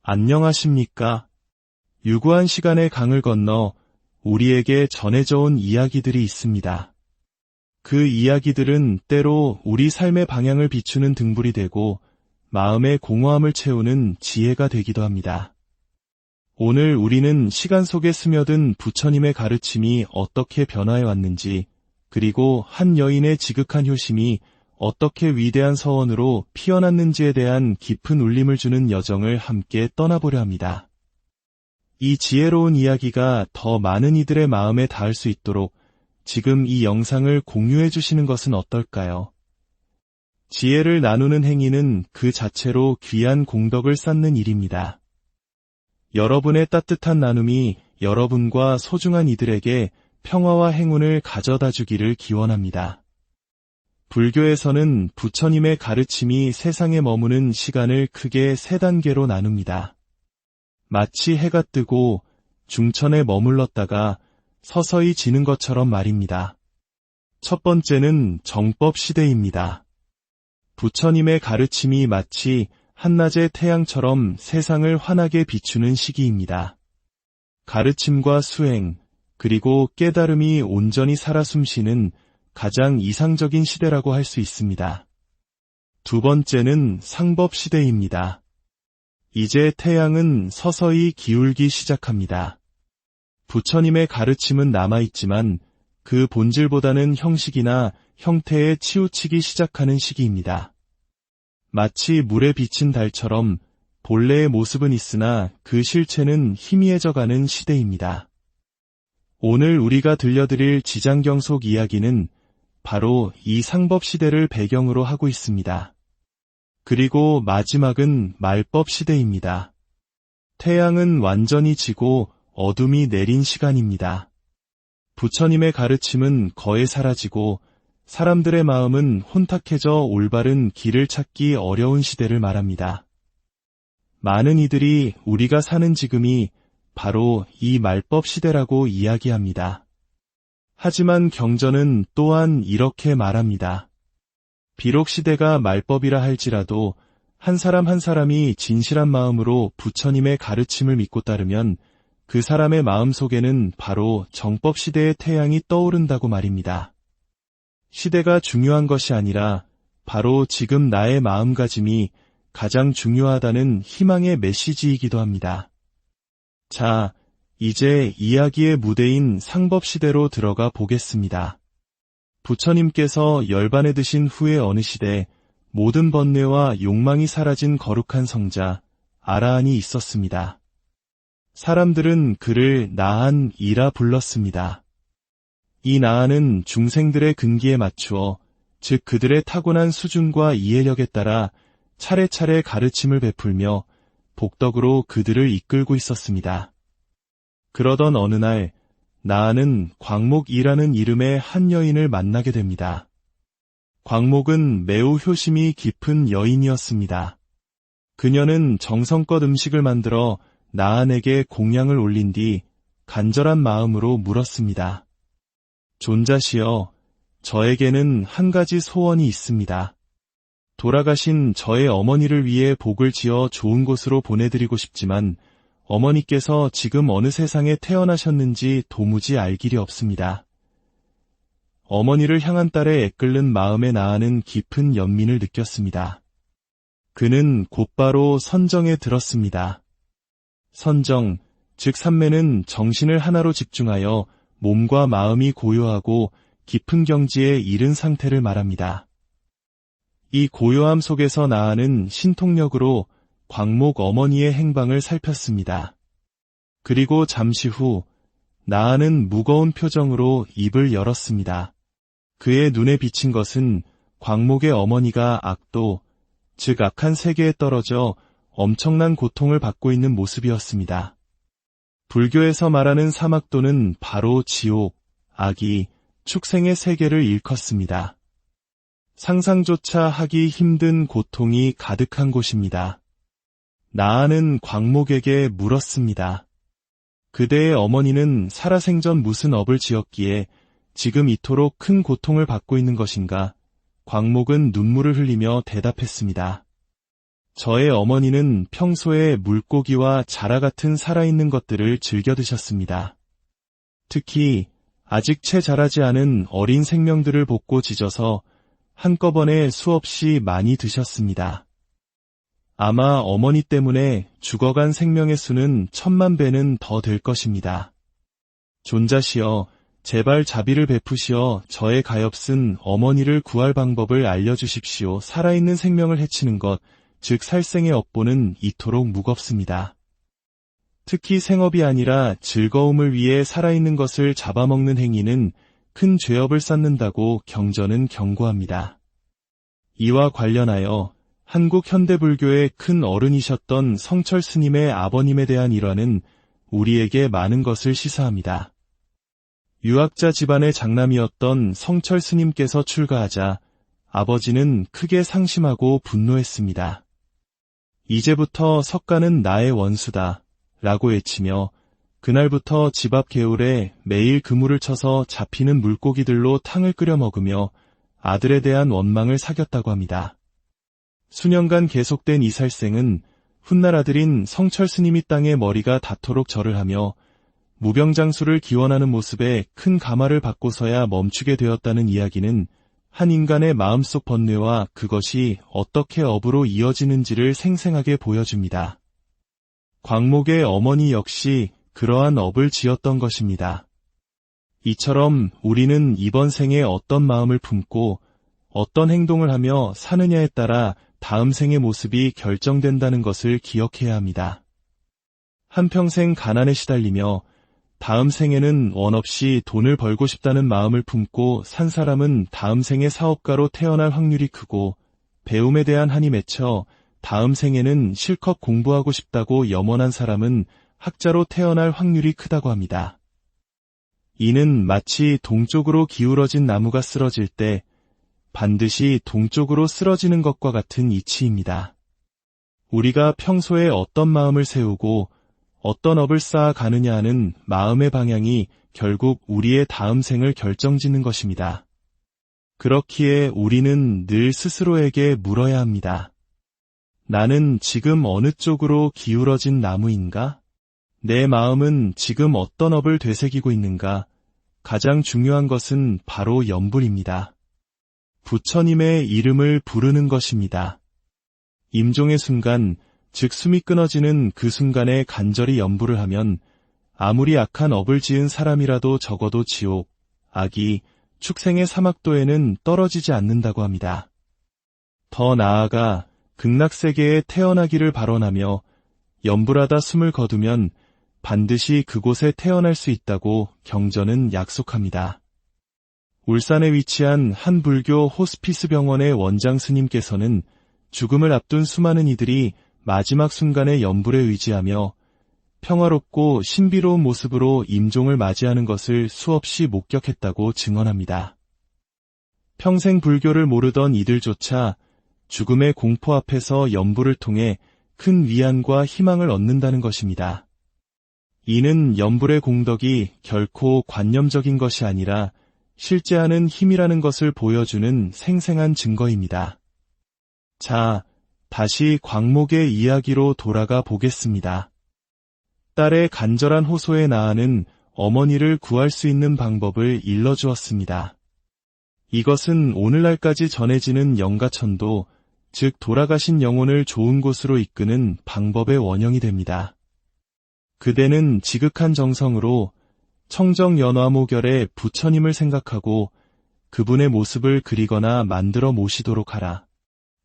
안녕하십니까? 유구한 시간의 강을 건너 우리에게 전해져 온 이야기들이 있습니다. 그 이야기들은 때로 우리 삶의 방향을 비추는 등불이 되고 마음의 공허함을 채우는 지혜가 되기도 합니다. 오늘 우리는 시간 속에 스며든 부처님의 가르침이 어떻게 변화해 왔는지, 그리고 한 여인의 지극한 효심이 어떻게 위대한 서원으로 피어났는지에 대한 깊은 울림을 주는 여정을 함께 떠나보려 합니다. 이 지혜로운 이야기가 더 많은 이들의 마음에 닿을 수 있도록 지금 이 영상을 공유해 주시는 것은 어떨까요? 지혜를 나누는 행위는 그 자체로 귀한 공덕을 쌓는 일입니다. 여러분의 따뜻한 나눔이 여러분과 소중한 이들에게 평화와 행운을 가져다 주기를 기원합니다. 불교에서는 부처님의 가르침이 세상에 머무는 시간을 크게 세 단계로 나눕니다. 마치 해가 뜨고 중천에 머물렀다가 서서히 지는 것처럼 말입니다. 첫 번째는 정법 시대입니다. 부처님의 가르침이 마치 한낮의 태양처럼 세상을 환하게 비추는 시기입니다. 가르침과 수행, 그리고 깨달음이 온전히 살아 숨쉬는 가장 이상적인 시대라고 할 수 있습니다. 두 번째는 상법 시대입니다. 이제 태양은 서서히 기울기 시작합니다. 부처님의 가르침은 남아있지만 그 본질보다는 형식이나 형태에 치우치기 시작하는 시기입니다. 마치 물에 비친 달처럼 본래의 모습은 있으나 그 실체는 희미해져가는 시대입니다. 오늘 우리가 들려드릴 지장경속 이야기는 바로 이 상법 시대를 배경으로 하고 있습니다. 그리고 마지막은 말법 시대입니다. 태양은 완전히 지고 어둠이 내린 시간입니다. 부처님의 가르침은 거의 사라지고 사람들의 마음은 혼탁해져 올바른 길을 찾기 어려운 시대를 말합니다. 많은 이들이 우리가 사는 지금이 바로 이 말법 시대라고 이야기합니다. 하지만 경전은 또한 이렇게 말합니다. 비록 시대가 말법이라 할지라도 한 사람 한 사람이 진실한 마음으로 부처님의 가르침을 믿고 따르면 그 사람의 마음 속에는 바로 정법 시대의 태양이 떠오른다고 말입니다. 시대가 중요한 것이 아니라 바로 지금 나의 마음가짐이 가장 중요하다는 희망의 메시지이기도 합니다. 자, 이제 이야기의 무대인 상법시대로 들어가 보겠습니다. 부처님께서 열반에 드신 후의 어느 시대 모든 번뇌와 욕망이 사라진 거룩한 성자 아라한이 있었습니다. 사람들은 그를 나한이라 불렀습니다. 이 나한은 중생들의 근기에 맞추어 즉 그들의 타고난 수준과 이해력에 따라 차례차례 가르침을 베풀며 복덕으로 그들을 이끌고 있었습니다. 그러던 어느 날 나한은 광목이라는 이름의 한 여인을 만나게 됩니다. 광목은 매우 효심이 깊은 여인이었습니다. 그녀는 정성껏 음식을 만들어 나한에게 공양을 올린 뒤 간절한 마음으로 물었습니다. 존자시여, 저에게는 한 가지 소원이 있습니다. 돌아가신 저의 어머니를 위해 복을 지어 좋은 곳으로 보내드리고 싶지만 어머니께서 지금 어느 세상에 태어나셨는지 도무지 알 길이 없습니다. 어머니를 향한 딸의 애끓는 마음에 나아는 깊은 연민을 느꼈습니다. 그는 곧바로 선정에 들었습니다. 선정, 즉 삼매는 정신을 하나로 집중하여 몸과 마음이 고요하고 깊은 경지에 이른 상태를 말합니다. 이 고요함 속에서 나아는 신통력으로 광목 어머니의 행방을 살폈습니다. 그리고 잠시 후 나아는 무거운 표정으로 입을 열었습니다. 그의 눈에 비친 것은 광목의 어머니가 악도, 즉 악한 세계에 떨어져 엄청난 고통을 받고 있는 모습이었습니다. 불교에서 말하는 사막도는 바로 지옥, 악이, 축생의 세계를 일컫습니다. 상상조차 하기 힘든 고통이 가득한 곳입니다. 나아는 광목에게 물었습니다. 그대의 어머니는 살아생전 무슨 업을 지었기에 지금 이토록 큰 고통을 받고 있는 것인가? 광목은 눈물을 흘리며 대답했습니다. 저의 어머니는 평소에 물고기와 자라 같은 살아있는 것들을 즐겨 드셨습니다. 특히 아직 채 자라지 않은 어린 생명들을 볶고 지져서 한꺼번에 수없이 많이 드셨습니다. 아마 어머니 때문에 죽어간 생명의 수는 1000만 배는 더 될 것입니다. 존자시여, 제발 자비를 베푸시어 저의 가엾은 어머니를 구할 방법을 알려주십시오. 살아있는 생명을 해치는 것, 즉 살생의 업보는 이토록 무겁습니다. 특히 생업이 아니라 즐거움을 위해 살아있는 것을 잡아먹는 행위는 큰 죄업을 쌓는다고 경전은 경고합니다. 이와 관련하여 한국 현대불교의 큰 어른이셨던 성철 스님의 아버님에 대한 일화는 우리에게 많은 것을 시사합니다. 유학자 집안의 장남이었던 성철 스님께서 출가하자 아버지는 크게 상심하고 분노했습니다. 이제부터 석가는 나의 원수다 라고 외치며 그날부터 집 앞 개울에 매일 그물을 쳐서 잡히는 물고기들로 탕을 끓여 먹으며 아들에 대한 원망을 사겼다고 합니다. 수년간 계속된 이 살생은 훗날 아들인 성철 스님이 땅에 머리가 닿도록 절을 하며 무병장수를 기원하는 모습에 큰 감화를 받고서야 멈추게 되었다는 이야기는 한 인간의 마음속 번뇌와 그것이 어떻게 업으로 이어지는지를 생생하게 보여줍니다. 광목의 어머니 역시 그러한 업을 지었던 것입니다. 이처럼 우리는 이번 생에 어떤 마음을 품고 어떤 행동을 하며 사느냐에 따라 다음 생의 모습이 결정된다는 것을 기억해야 합니다. 한평생 가난에 시달리며 다음 생에는 원 없이 돈을 벌고 싶다는 마음을 품고 산 사람은 다음 생에 사업가로 태어날 확률이 크고 배움에 대한 한이 맺혀 다음 생에는 실컷 공부하고 싶다고 염원한 사람은 학자로 태어날 확률이 크다고 합니다. 이는 마치 동쪽으로 기울어진 나무가 쓰러질 때 반드시 동쪽으로 쓰러지는 것과 같은 이치입니다. 우리가 평소에 어떤 마음을 세우고 어떤 업을 쌓아가느냐 하는 마음의 방향이 결국 우리의 다음 생을 결정짓는 것입니다. 그렇기에 우리는 늘 스스로에게 물어야 합니다. 나는 지금 어느 쪽으로 기울어진 나무인가? 내 마음은 지금 어떤 업을 되새기고 있는가? 가장 중요한 것은 바로 염불입니다. 부처님의 이름을 부르는 것입니다. 임종의 순간, 즉 숨이 끊어지는 그 순간에 간절히 염불을 하면 아무리 악한 업을 지은 사람이라도 적어도 지옥, 악이, 축생의 사막도에는 떨어지지 않는다고 합니다. 더 나아가 극락세계에 태어나기를 발언하며 염불하다 숨을 거두면 반드시 그곳에 태어날 수 있다고 경전은 약속합니다. 울산에 위치한 한 불교 호스피스 병원의 원장 스님께서는 죽음을 앞둔 수많은 이들이 마지막 순간의 염불에 의지하며 평화롭고 신비로운 모습으로 임종을 맞이하는 것을 수없이 목격했다고 증언합니다. 평생 불교를 모르던 이들조차 죽음의 공포 앞에서 염불을 통해 큰 위안과 희망을 얻는다는 것입니다. 이는 염불의 공덕이 결코 관념적인 것이 아니라 실제하는 힘이라는 것을 보여주는 생생한 증거입니다. 자, 다시 광목의 이야기로 돌아가 보겠습니다. 딸의 간절한 호소에 나아는 어머니를 구할 수 있는 방법을 일러주었습니다. 이것은 오늘날까지 전해지는 영가천도, 즉 돌아가신 영혼을 좋은 곳으로 이끄는 방법의 원형이 됩니다. 그대는 지극한 정성으로 청정연화모결의 부처님을 생각하고 그분의 모습을 그리거나 만들어 모시도록 하라.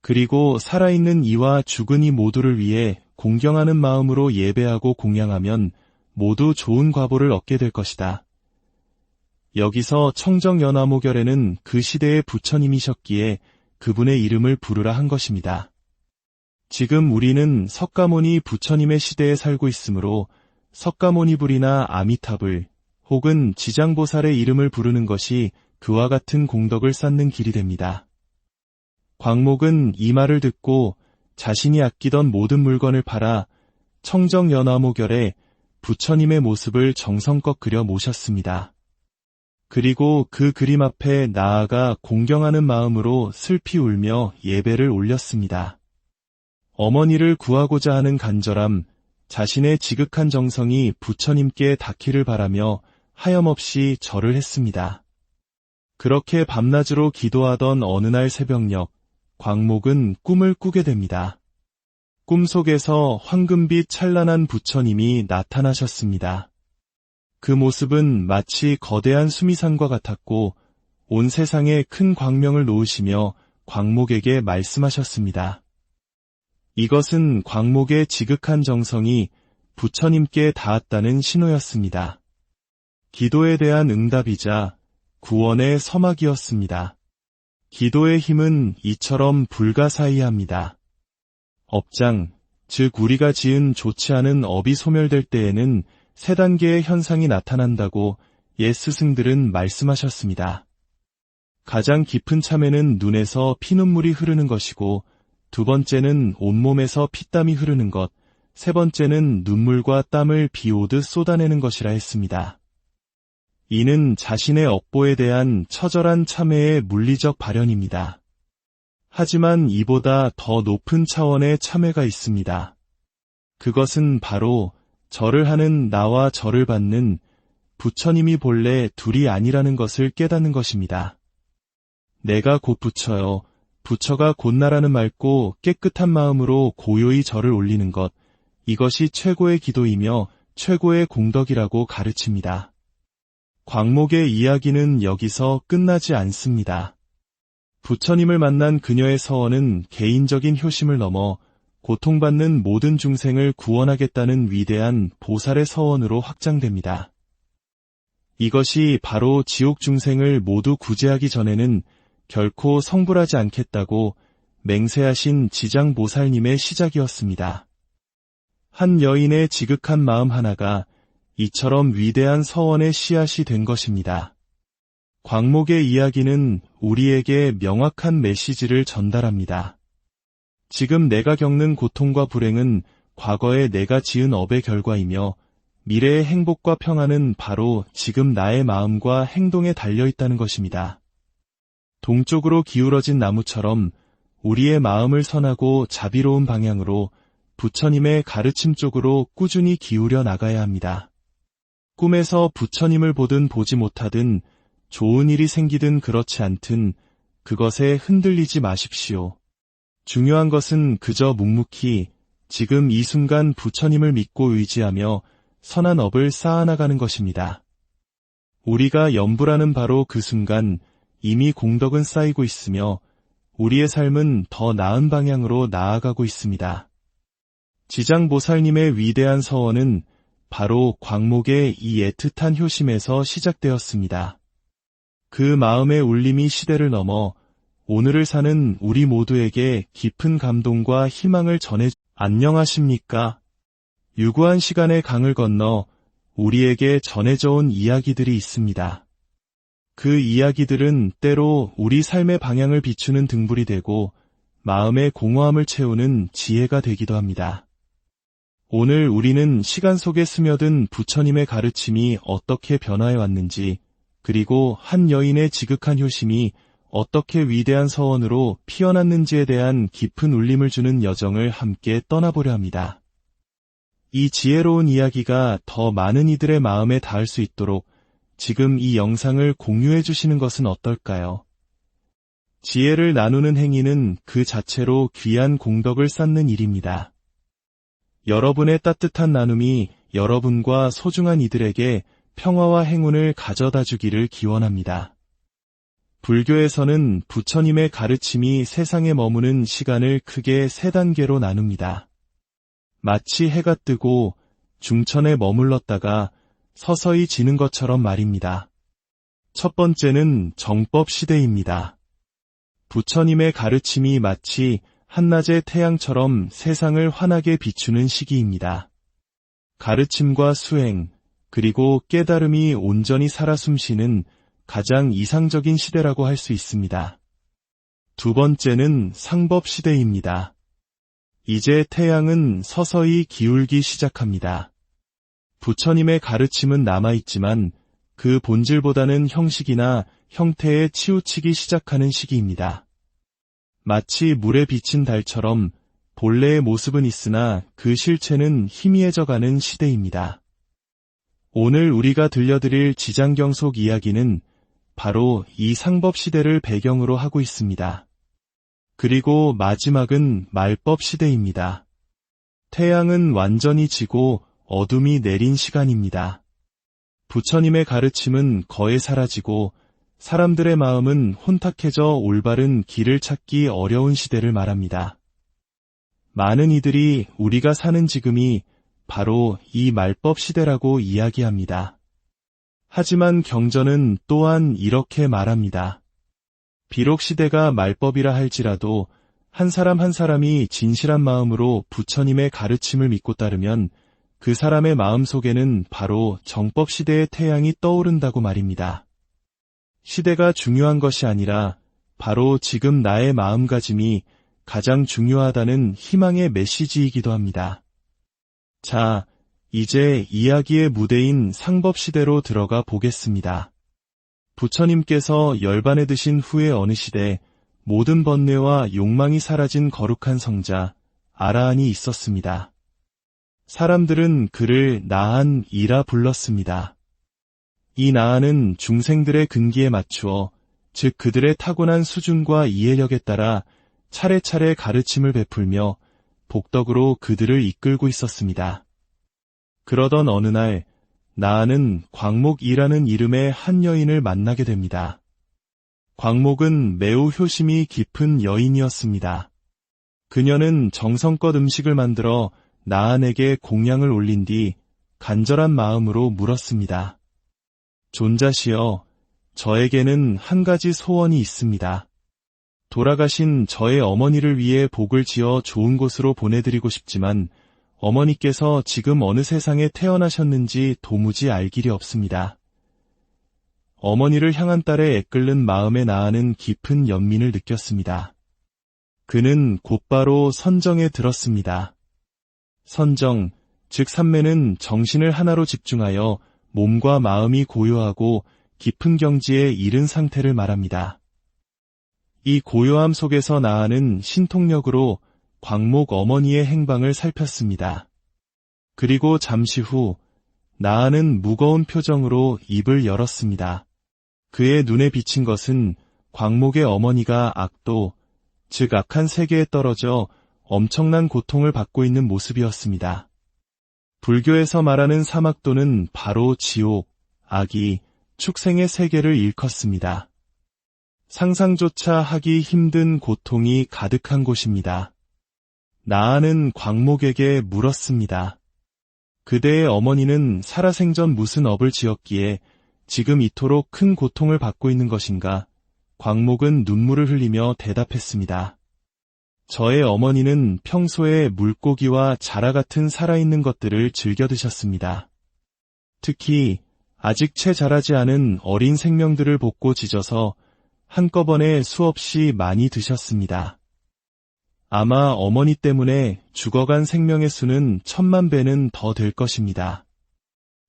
그리고 살아있는 이와 죽은 이 모두를 위해 공경하는 마음으로 예배하고 공양하면 모두 좋은 과보를 얻게 될 것이다. 여기서 청정연화모결에는 그 시대의 부처님이셨기에 그분의 이름을 부르라 한 것입니다. 지금 우리는 석가모니 부처님의 시대에 살고 있으므로 석가모니불이나 아미타불 혹은 지장보살의 이름을 부르는 것이 그와 같은 공덕을 쌓는 길이 됩니다. 광목은 이 말을 듣고 자신이 아끼던 모든 물건을 팔아 청정연화모결에 부처님의 모습을 정성껏 그려 모셨습니다. 그리고 그 그림 앞에 나아가 공경하는 마음으로 슬피 울며 예배를 올렸습니다. 어머니를 구하고자 하는 간절함, 자신의 지극한 정성이 부처님께 닿기를 바라며 하염없이 절을 했습니다. 그렇게 밤낮으로 기도하던 어느 날 새벽녘, 광목은 꿈을 꾸게 됩니다. 꿈속에서 황금빛 찬란한 부처님이 나타나셨습니다. 그 모습은 마치 거대한 수미산과 같았고 온 세상에 큰 광명을 놓으시며 광목에게 말씀하셨습니다. 이것은 광목의 지극한 정성이 부처님께 닿았다는 신호였습니다. 기도에 대한 응답이자 구원의 서막이었습니다. 기도의 힘은 이처럼 불가사의합니다. 업장, 즉 우리가 지은 좋지 않은 업이 소멸될 때에는 세 단계의 현상이 나타난다고 옛 스승들은 말씀하셨습니다. 가장 깊은 참에는 눈에서 피눈물이 흐르는 것이고, 두 번째는 온몸에서 피땀이 흐르는 것, 세 번째는 눈물과 땀을 비 오듯 쏟아내는 것이라 했습니다. 이는 자신의 업보에 대한 처절한 참회의 물리적 발현입니다. 하지만 이보다 더 높은 차원의 참회가 있습니다. 그것은 바로 절을 하는 나와 절을 받는 부처님이 본래 둘이 아니라는 것을 깨닫는 것입니다. 내가 곧 부처요, 부처가 곧 나라는 맑고 깨끗한 마음으로 고요히 절을 올리는 것, 이것이 최고의 기도이며 최고의 공덕이라고 가르칩니다. 광목의 이야기는 여기서 끝나지 않습니다. 부처님을 만난 그녀의 서원은 개인적인 효심을 넘어 고통받는 모든 중생을 구원하겠다는 위대한 보살의 서원으로 확장됩니다. 이것이 바로 지옥 중생을 모두 구제하기 전에는 결코 성불하지 않겠다고 맹세하신 지장보살님의 시작이었습니다. 한 여인의 지극한 마음 하나가 이처럼 위대한 서원의 씨앗이 된 것입니다. 광목의 이야기는 우리에게 명확한 메시지를 전달합니다. 지금 내가 겪는 고통과 불행은 과거에 내가 지은 업의 결과이며 미래의 행복과 평안은 바로 지금 나의 마음과 행동에 달려있다는 것입니다. 동쪽으로 기울어진 나무처럼 우리의 마음을 선하고 자비로운 방향으로 부처님의 가르침 쪽으로 꾸준히 기울여 나가야 합니다. 꿈에서 부처님을 보든 보지 못하든 좋은 일이 생기든 그렇지 않든 그것에 흔들리지 마십시오. 중요한 것은 그저 묵묵히 지금 이 순간 부처님을 믿고 의지하며 선한 업을 쌓아나가는 것입니다. 우리가 염불하는 바로 그 순간 이미 공덕은 쌓이고 있으며 우리의 삶은 더 나은 방향으로 나아가고 있습니다. 지장보살님의 위대한 서원은 바로 광목의 이 애틋한 효심에서 시작되었습니다. 그 마음의 울림이 시대를 넘어 오늘을 사는 우리 모두에게 깊은 감동과 희망을 안녕하십니까? 유구한 시간의 강을 건너 우리에게 전해져 온 이야기들이 있습니다. 그 이야기들은 때로 우리 삶의 방향을 비추는 등불이 되고 마음의 공허함을 채우는 지혜가 되기도 합니다. 오늘 우리는 시간 속에 스며든 부처님의 가르침이 어떻게 변화해 왔는지, 그리고 한 여인의 지극한 효심이 어떻게 위대한 서원으로 피어났는지에 대한 깊은 울림을 주는 여정을 함께 떠나보려 합니다. 이 지혜로운 이야기가 더 많은 이들의 마음에 닿을 수 있도록 지금 이 영상을 공유해 주시는 것은 어떨까요? 지혜를 나누는 행위는 그 자체로 귀한 공덕을 쌓는 일입니다. 여러분의 따뜻한 나눔이 여러분과 소중한 이들에게 평화와 행운을 가져다 주기를 기원합니다. 불교에서는 부처님의 가르침이 세상에 머무는 시간을 크게 세 단계로 나눕니다. 마치 해가 뜨고 중천에 머물렀다가 서서히 지는 것처럼 말입니다. 첫 번째는 정법 시대입니다. 부처님의 가르침이 마치 한낮의 태양처럼 세상을 환하게 비추는 시기입니다. 가르침과 수행, 그리고 깨달음이 온전히 살아 숨쉬는 가장 이상적인 시대라고 할 수 있습니다. 두 번째는 상법 시대입니다. 이제 태양은 서서히 기울기 시작합니다. 부처님의 가르침은 남아있지만 그 본질보다는 형식이나 형태에 치우치기 시작하는 시기입니다. 마치 물에 비친 달처럼 본래의 모습은 있으나 그 실체는 희미해져가는 시대입니다. 오늘 우리가 들려드릴 지장경속 이야기는 바로 이 상법 시대를 배경으로 하고 있습니다. 그리고 마지막은 말법 시대입니다. 태양은 완전히 지고 어둠이 내린 시간입니다. 부처님의 가르침은 거의 사라지고 사람들의 마음은 혼탁해져 올바른 길을 찾기 어려운 시대를 말합니다. 많은 이들이 우리가 사는 지금이 바로 이 말법 시대라고 이야기합니다. 하지만 경전은 또한 이렇게 말합니다. 비록 시대가 말법이라 할지라도 한 사람 한 사람이 진실한 마음으로 부처님의 가르침을 믿고 따르면 그 사람의 마음 속에는 바로 정법 시대의 태양이 떠오른다고 말입니다. 시대가 중요한 것이 아니라 바로 지금 나의 마음가짐이 가장 중요하다는 희망의 메시지이기도 합니다. 자, 이제 이야기의 무대인 상법시대로 들어가 보겠습니다. 부처님께서 열반에 드신 후의 어느 시대 모든 번뇌와 욕망이 사라진 거룩한 성자 아라한이 있었습니다. 사람들은 그를 나한이라 불렀습니다. 이 나한은 중생들의 근기에 맞추어 즉 그들의 타고난 수준과 이해력에 따라 차례차례 가르침을 베풀며 복덕으로 그들을 이끌고 있었습니다. 그러던 어느 날 나한은 광목이라는 이름의 한 여인을 만나게 됩니다. 광목은 매우 효심이 깊은 여인이었습니다. 그녀는 정성껏 음식을 만들어 나한에게 공양을 올린 뒤 간절한 마음으로 물었습니다. 존자시여, 저에게는 한 가지 소원이 있습니다. 돌아가신 저의 어머니를 위해 복을 지어 좋은 곳으로 보내드리고 싶지만 어머니께서 지금 어느 세상에 태어나셨는지 도무지 알 길이 없습니다. 어머니를 향한 딸의 애끓는 마음에 나아는 깊은 연민을 느꼈습니다. 그는 곧바로 선정에 들었습니다. 선정, 즉 삼매는 정신을 하나로 집중하여 몸과 마음이 고요하고 깊은 경지에 이른 상태를 말합니다. 이 고요함 속에서 나아는 신통력으로 광목 어머니의 행방을 살폈습니다. 그리고 잠시 후 나아는 무거운 표정으로 입을 열었습니다. 그의 눈에 비친 것은 광목의 어머니가 악도, 즉 악한 세계에 떨어져 엄청난 고통을 받고 있는 모습이었습니다. 불교에서 말하는 사막도는 바로 지옥, 악이, 축생의 세계를 일컫습니다. 상상조차 하기 힘든 고통이 가득한 곳입니다. 나아는 광목에게 물었습니다. 그대의 어머니는 살아생전 무슨 업을 지었기에 지금 이토록 큰 고통을 받고 있는 것인가? 광목은 눈물을 흘리며 대답했습니다. 저의 어머니는 평소에 물고기와 자라 같은 살아있는 것들을 즐겨 드셨습니다. 특히 아직 채 자라지 않은 어린 생명들을 볶고 지져서 한꺼번에 수없이 많이 드셨습니다. 아마 어머니 때문에 죽어간 생명의 수는 1000만 배는 더 될 것입니다.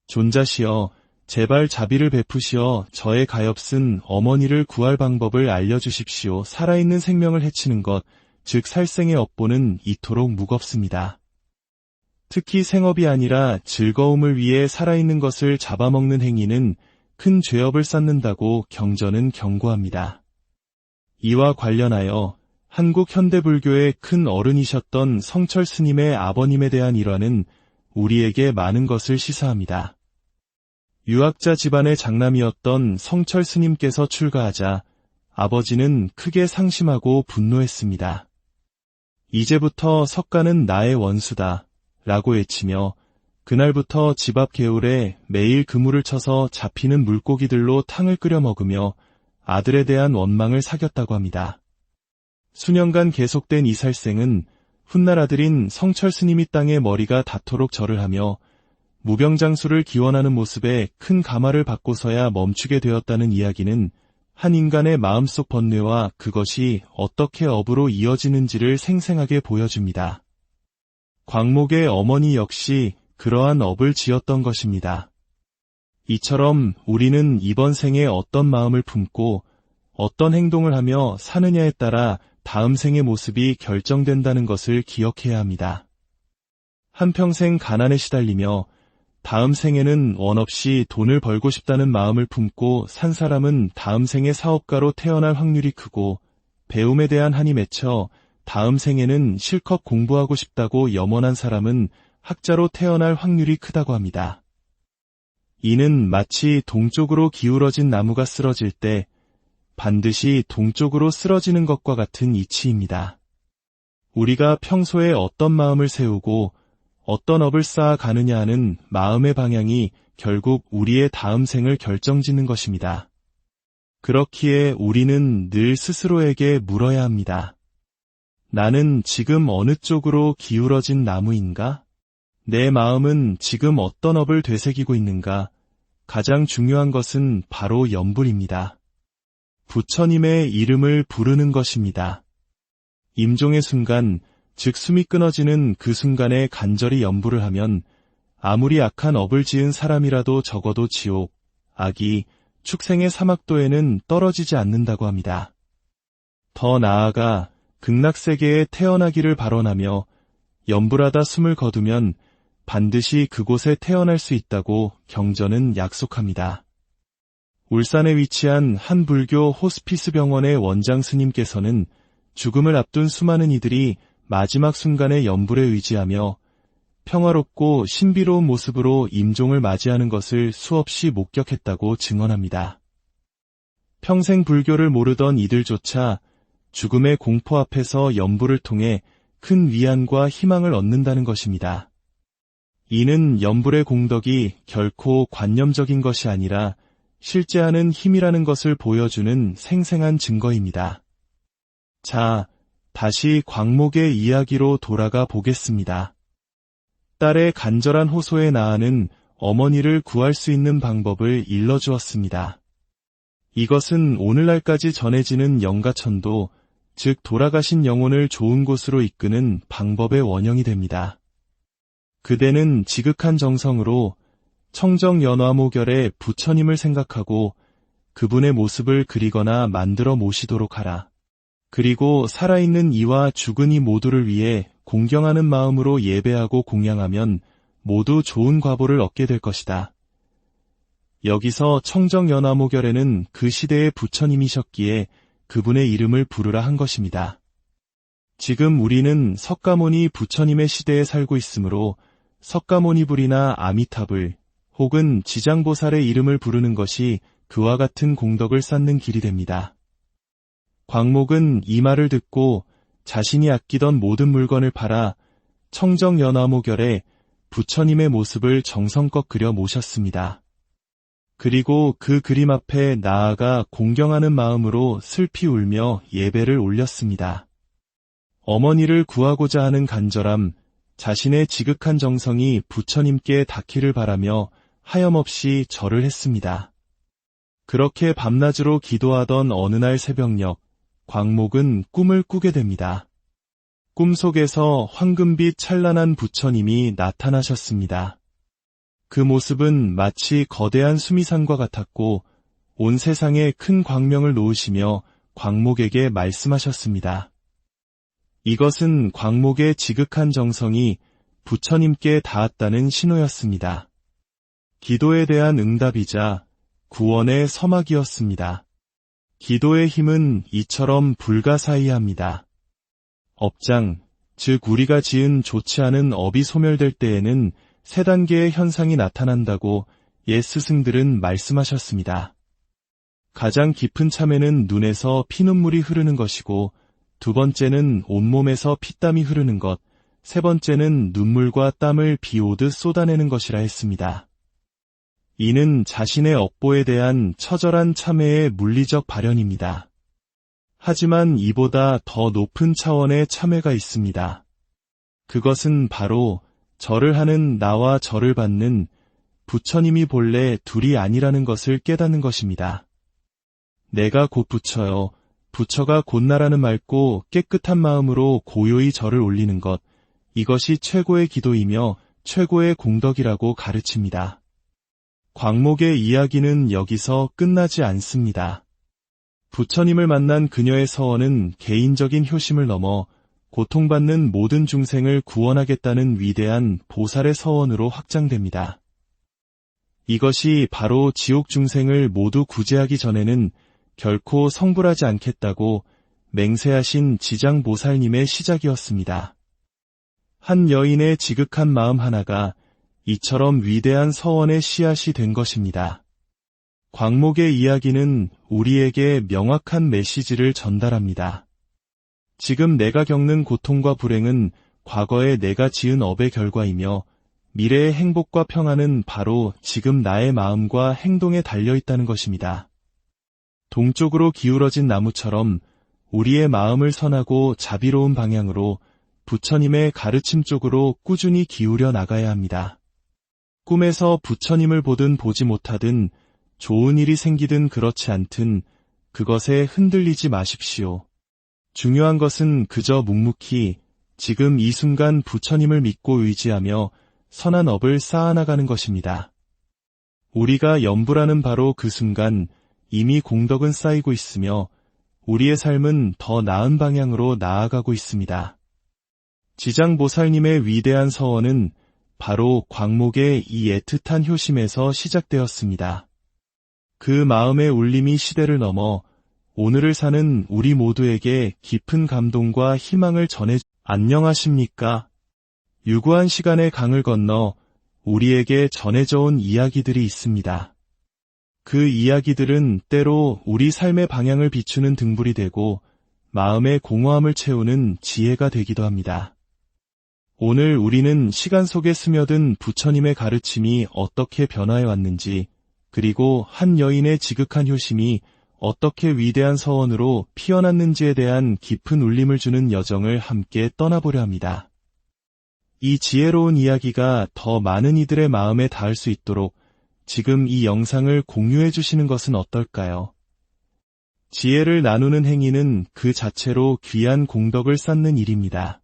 존자시여, 제발 자비를 베푸시어 저의 가엾은 어머니를 구할 방법을 알려주십시오. 살아있는 생명을 해치는 것, 즉 살생의 업보는 이토록 무겁습니다. 특히 생업이 아니라 즐거움을 위해 살아있는 것을 잡아먹는 행위는 큰 죄업을 쌓는다고 경전은 경고합니다. 이와 관련하여 한국 현대불교의 큰 어른이셨던 성철 스님의 아버님에 대한 일화는 우리에게 많은 것을 시사합니다. 유학자 집안의 장남이었던 성철 스님께서 출가하자 아버지는 크게 상심하고 분노했습니다. 이제부터 석가는 나의 원수다 라고 외치며 그날부터 집 앞 개울에 매일 그물을 쳐서 잡히는 물고기들로 탕을 끓여 먹으며 아들에 대한 원망을 사겼다고 합니다. 수년간 계속된 이 살생은 훗날 아들인 성철 스님이 땅에 머리가 닿도록 절을 하며 무병장수를 기원하는 모습에 큰 감화를 받고서야 멈추게 되었다는 이야기는 한 인간의 마음속 번뇌와 그것이 어떻게 업으로 이어지는지를 생생하게 보여줍니다. 광목의 어머니 역시 그러한 업을 지었던 것입니다. 이처럼 우리는 이번 생에 어떤 마음을 품고 어떤 행동을 하며 사느냐에 따라 다음 생의 모습이 결정된다는 것을 기억해야 합니다. 한평생 가난에 시달리며 다음 생에는 원 없이 돈을 벌고 싶다는 마음을 품고 산 사람은 다음 생에 사업가로 태어날 확률이 크고, 배움에 대한 한이 맺혀 다음 생에는 실컷 공부하고 싶다고 염원한 사람은 학자로 태어날 확률이 크다고 합니다. 이는 마치 동쪽으로 기울어진 나무가 쓰러질 때 반드시 동쪽으로 쓰러지는 것과 같은 이치입니다. 우리가 평소에 어떤 마음을 세우고 어떤 업을 쌓아 가느냐 하는 마음의 방향이 결국 우리의 다음 생을 결정짓는 것입니다. 그렇기에 우리는 늘 스스로에게 물어야 합니다. 나는 지금 어느 쪽으로 기울어진 나무인가? 내 마음은 지금 어떤 업을 되새기고 있는가? 가장 중요한 것은 바로 염불입니다. 부처님의 이름을 부르는 것입니다. 임종의 순간, 즉 숨이 끊어지는 그 순간에 간절히 염불을 하면 아무리 악한 업을 지은 사람이라도 적어도 지옥, 악이, 축생의 사막도에는 떨어지지 않는다고 합니다. 더 나아가 극락세계에 태어나기를 발언하며 염불하다 숨을 거두면 반드시 그곳에 태어날 수 있다고 경전은 약속합니다. 울산에 위치한 한 불교 호스피스 병원의 원장 스님께서는 죽음을 앞둔 수많은 이들이 마지막 순간에 염불에 의지하며 평화롭고 신비로운 모습으로 임종을 맞이하는 것을 수없이 목격했다고 증언합니다. 평생 불교를 모르던 이들조차 죽음의 공포 앞에서 염불을 통해 큰 위안과 희망을 얻는다는 것입니다. 이는 염불의 공덕이 결코 관념적인 것이 아니라 실제하는 힘이라는 것을 보여주는 생생한 증거입니다. 자, 다시 광목의 이야기로 돌아가 보겠습니다. 딸의 간절한 호소에 나아는 어머니를 구할 수 있는 방법을 일러주었습니다. 이것은 오늘날까지 전해지는 영가천도, 즉 돌아가신 영혼을 좋은 곳으로 이끄는 방법의 원형이 됩니다. 그대는 지극한 정성으로 청정연화모결에 부처님을 생각하고 그분의 모습을 그리거나 만들어 모시도록 하라. 그리고 살아있는 이와 죽은 이 모두를 위해 공경하는 마음으로 예배하고 공양하면 모두 좋은 과보를 얻게 될 것이다. 여기서 청정연화모결에는 그 시대의 부처님이셨기에 그분의 이름을 부르라 한 것입니다. 지금 우리는 석가모니 부처님의 시대에 살고 있으므로 석가모니불이나 아미타불 혹은 지장보살의 이름을 부르는 것이 그와 같은 공덕을 쌓는 길이 됩니다. 광목은 이 말을 듣고 자신이 아끼던 모든 물건을 팔아 청정연화모결에 부처님의 모습을 정성껏 그려 모셨습니다. 그리고 그 그림 앞에 나아가 공경하는 마음으로 슬피 울며 예배를 올렸습니다. 어머니를 구하고자 하는 간절함, 자신의 지극한 정성이 부처님께 닿기를 바라며 하염없이 절을 했습니다. 그렇게 밤낮으로 기도하던 어느 날 새벽녘, 광목은 꿈을 꾸게 됩니다. 꿈속에서 황금빛 찬란한 부처님이 나타나셨습니다. 그 모습은 마치 거대한 수미산과 같았고 온 세상에 큰 광명을 놓으시며 광목에게 말씀하셨습니다. 이것은 광목의 지극한 정성이 부처님께 닿았다는 신호였습니다. 기도에 대한 응답이자 구원의 서막이었습니다. 기도의 힘은 이처럼 불가사의합니다. 업장, 즉 우리가 지은 좋지 않은 업이 소멸될 때에는 세 단계의 현상이 나타난다고 옛 스승들은 말씀하셨습니다. 가장 깊은 참에는 눈에서 피눈물이 흐르는 것이고, 두 번째는 온몸에서 피땀이 흐르는 것, 세 번째는 눈물과 땀을 비 오듯 쏟아내는 것이라 했습니다. 이는 자신의 업보에 대한 처절한 참회의 물리적 발현입니다. 하지만 이보다 더 높은 차원의 참회가 있습니다. 그것은 바로 절을 하는 나와 절을 받는 부처님이 본래 둘이 아니라는 것을 깨닫는 것입니다. 내가 곧 부처여, 부처가 곧 나라는 맑고 깨끗한 마음으로 고요히 절을 올리는 것, 이것이 최고의 기도이며 최고의 공덕이라고 가르칩니다. 광목의 이야기는 여기서 끝나지 않습니다. 부처님을 만난 그녀의 서원은 개인적인 효심을 넘어 고통받는 모든 중생을 구원하겠다는 위대한 보살의 서원으로 확장됩니다. 이것이 바로 지옥 중생을 모두 구제하기 전에는 결코 성불하지 않겠다고 맹세하신 지장보살님의 시작이었습니다. 한 여인의 지극한 마음 하나가 이처럼 위대한 서원의 씨앗이 된 것입니다. 광목의 이야기는 우리에게 명확한 메시지를 전달합니다. 지금 내가 겪는 고통과 불행은 과거에 내가 지은 업의 결과이며 미래의 행복과 평안은 바로 지금 나의 마음과 행동에 달려있다는 것입니다. 동쪽으로 기울어진 나무처럼 우리의 마음을 선하고 자비로운 방향으로 부처님의 가르침 쪽으로 꾸준히 기울여 나가야 합니다. 꿈에서 부처님을 보든 보지 못하든 좋은 일이 생기든 그렇지 않든 그것에 흔들리지 마십시오. 중요한 것은 그저 묵묵히 지금 이 순간 부처님을 믿고 의지하며 선한 업을 쌓아나가는 것입니다. 우리가 염불하는 바로 그 순간 이미 공덕은 쌓이고 있으며 우리의 삶은 더 나은 방향으로 나아가고 있습니다. 지장보살님의 위대한 서원은 바로 광목의 이 애틋한 효심에서 시작되었습니다. 그 마음의 울림이 시대를 넘어 오늘을 사는 우리 모두에게 깊은 감동과 희망을 안녕하십니까? 유구한 시간의 강을 건너 우리에게 전해져 온 이야기들이 있습니다. 그 이야기들은 때로 우리 삶의 방향을 비추는 등불이 되고 마음의 공허함을 채우는 지혜가 되기도 합니다. 오늘 우리는 시간 속에 스며든 부처님의 가르침이 어떻게 변화해 왔는지, 그리고 한 여인의 지극한 효심이 어떻게 위대한 서원으로 피어났는지에 대한 깊은 울림을 주는 여정을 함께 떠나보려 합니다. 이 지혜로운 이야기가 더 많은 이들의 마음에 닿을 수 있도록 지금 이 영상을 공유해 주시는 것은 어떨까요? 지혜를 나누는 행위는 그 자체로 귀한 공덕을 쌓는 일입니다.